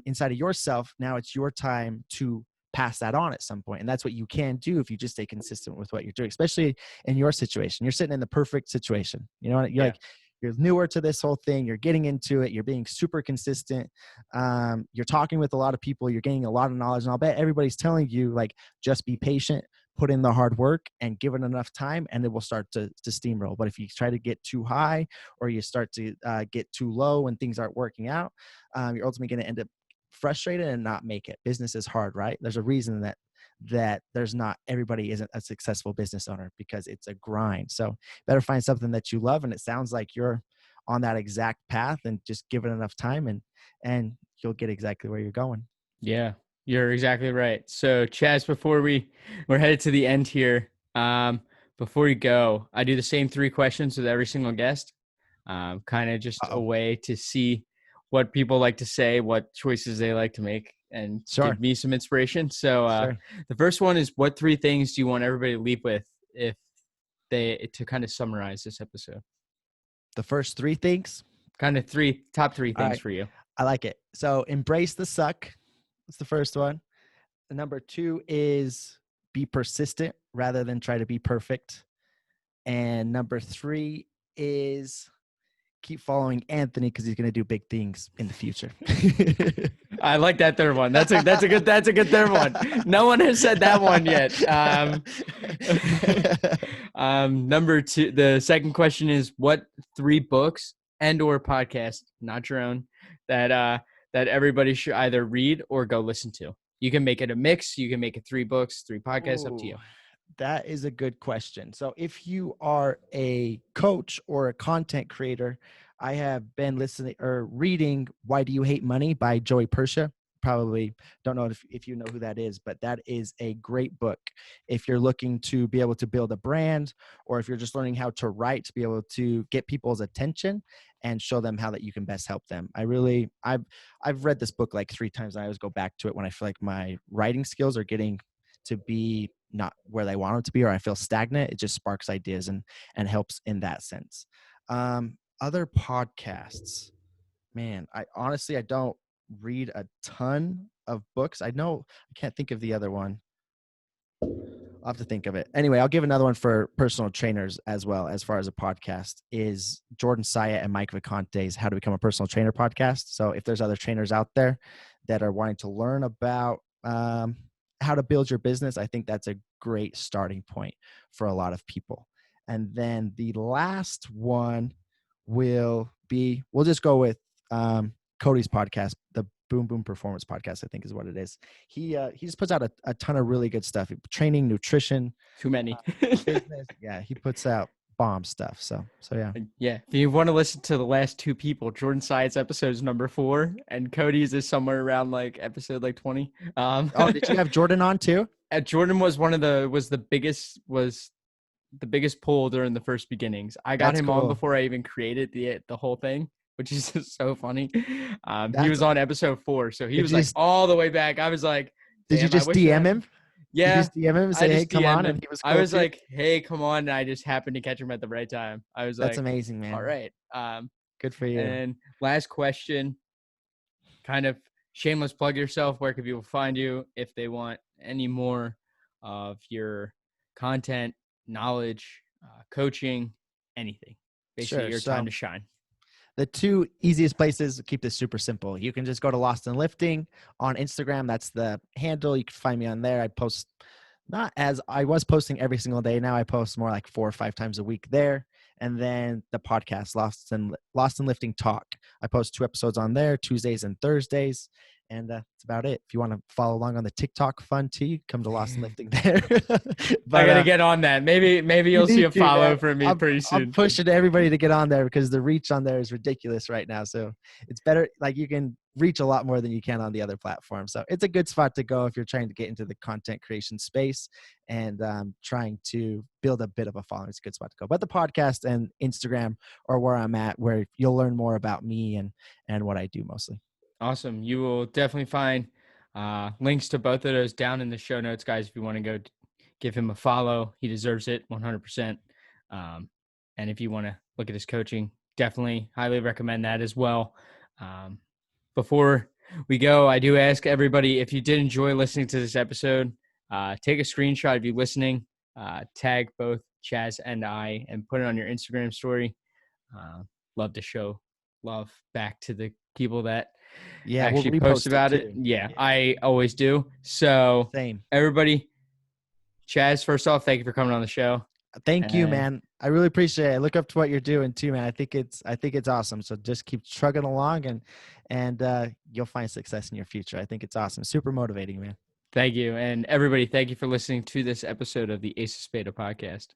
inside of yourself, now it's your time to pass that on at some point. And that's what you can do if you just stay consistent with what you're doing, especially in your situation. You're sitting in the perfect situation. You know, you're Yeah. like, you're newer to this whole thing. You're getting into it. You're being super consistent. You're talking with a lot of people. You're gaining a lot of knowledge. And I'll bet everybody's telling you, like, just be patient, put in the hard work, and give it enough time, and it will start to steamroll. But if you try to get too high or you start to get too low when things aren't working out, you're ultimately going to end up frustrated and not make it. Business is hard, right? There's a reason that there's not everybody isn't a successful business owner, because it's a grind. So better find something that you love, and it sounds like you're on that exact path, and just give it enough time, and you'll get exactly where you're going. Yeah, you're exactly right. So, Chaz, before we're headed to the end here, before you go, I do the same 3 questions with every single guest, kind of just a Uh-oh. way to see what people like to say, what choices they like to make, and Sure. give me some inspiration. So, Sure. the first one is, what 3 things do you want everybody to leave with if to kind of summarize this episode? The first three things. Kind of top three All things right. for you. I like it. So embrace the suck. That's the first one. The number two is be persistent rather than try to be perfect. And number three is keep following Anthony, because he's going to do big things in the future. I like that third one. That's a good third one. No one has said that one yet. Number two, the second question is, what 3 books and or podcast, not your own, that everybody should either read or go listen to? You can make it a mix. You can make it 3 books, 3 podcasts, up to Ooh, you. that is a good question. So if you are a coach or a content creator, I have been listening or reading Why Do You Hate Money by Joey Persha. Probably don't know if you know who that is, but that is a great book. If you're looking to be able to build a brand, or if you're just learning how to write to be able to get people's attention and show them how that you can best help them. I've read this book like 3 times. And I always go back to it when I feel like my writing skills are getting to be not where they want them to be, or I feel stagnant, it just sparks ideas and helps in that sense. Other podcasts, man, I honestly I don't read a ton of books. I know I can't think of the other one. I'll have to think of it. Anyway, I'll give another one for personal trainers as well. As far as a podcast, is Jordan Syatt and Mike Viconte's How to Become a Personal Trainer podcast. So if there's other trainers out there that are wanting to learn about how to build your business, I think that's a great starting point for a lot of people. And then the last one will be, we'll just go with Cody's podcast, the Boom Boom Performance podcast, I think is what it is. He just puts out a ton of really good stuff, training, nutrition, Too many. business. Yeah, he puts out bomb stuff. So yeah. Yeah. If you want to listen to the last two people, Jordan Syatt's episode is number 4, and Cody's is somewhere around like episode like 20. Oh, did you have Jordan on too? Jordan was the biggest pull during the first beginnings. I got That's him on cool. before I even created the whole thing, which is just so funny. He That's was on episode 4, so he Did was you like just all the way back. I was like, did you damn, I just wish I DM had. him? Did you Yeah, just DM him and I say, "Hey, just come DM'd on," him. and he was I cool was too? like, hey, come on. And I just happened to catch him at the right time. I was That's like, amazing, man. all right. Good for you. And last question, kind of shameless plug yourself. Where can people find you if they want any more of your content, knowledge, coaching, anything? Basically, Sure. your time So to shine. the two easiest places, keep this super simple. You can just go to Lost and Lifting on Instagram. That's the handle. You can find me on there. I post not as I was posting every single day. Now I post more like 4 or 5 times a week there. And then the podcast, Lost and Lifting Talk. I post 2 episodes on there, Tuesdays and Thursdays. And that's about it. If you want to follow along on the TikTok fun too, you come to Lost and Lifting there. I But gotta get on that. Maybe you you'll see a need to, man. follow from me pretty I'm soon. pushing everybody to get on there because the reach on there is ridiculous right now. So it's better, like you can reach a lot more than you can on the other platforms. So it's a good spot to go if you're trying to get into the content creation space and trying to build a bit of a following. It's a good spot to go. But the podcast and Instagram are where I'm at, where you'll learn more about me and what I do mostly. Awesome. You will definitely find links to both of those down in the show notes, guys. If you want to go give him a follow, he deserves it 100%. And if you want to look at his coaching, definitely highly recommend that as well. Before we go, I do ask everybody, if you did enjoy listening to this episode, take a screenshot of you listening, tag both Chaz and I, and put it on your Instagram story. Love to show love back to the people that We'll actually post repost about it. too. Yeah, I always do. So Same. everybody, Chaz, first off, thank you for coming on the show. Thank you, man. I really appreciate it. I look up to what you're doing too, man. I think it's awesome. So just keep trugging along and you'll find success in your future. I think it's awesome. Super motivating, man. Thank you. And everybody, thank you for listening to this episode of the Ace of Spada podcast.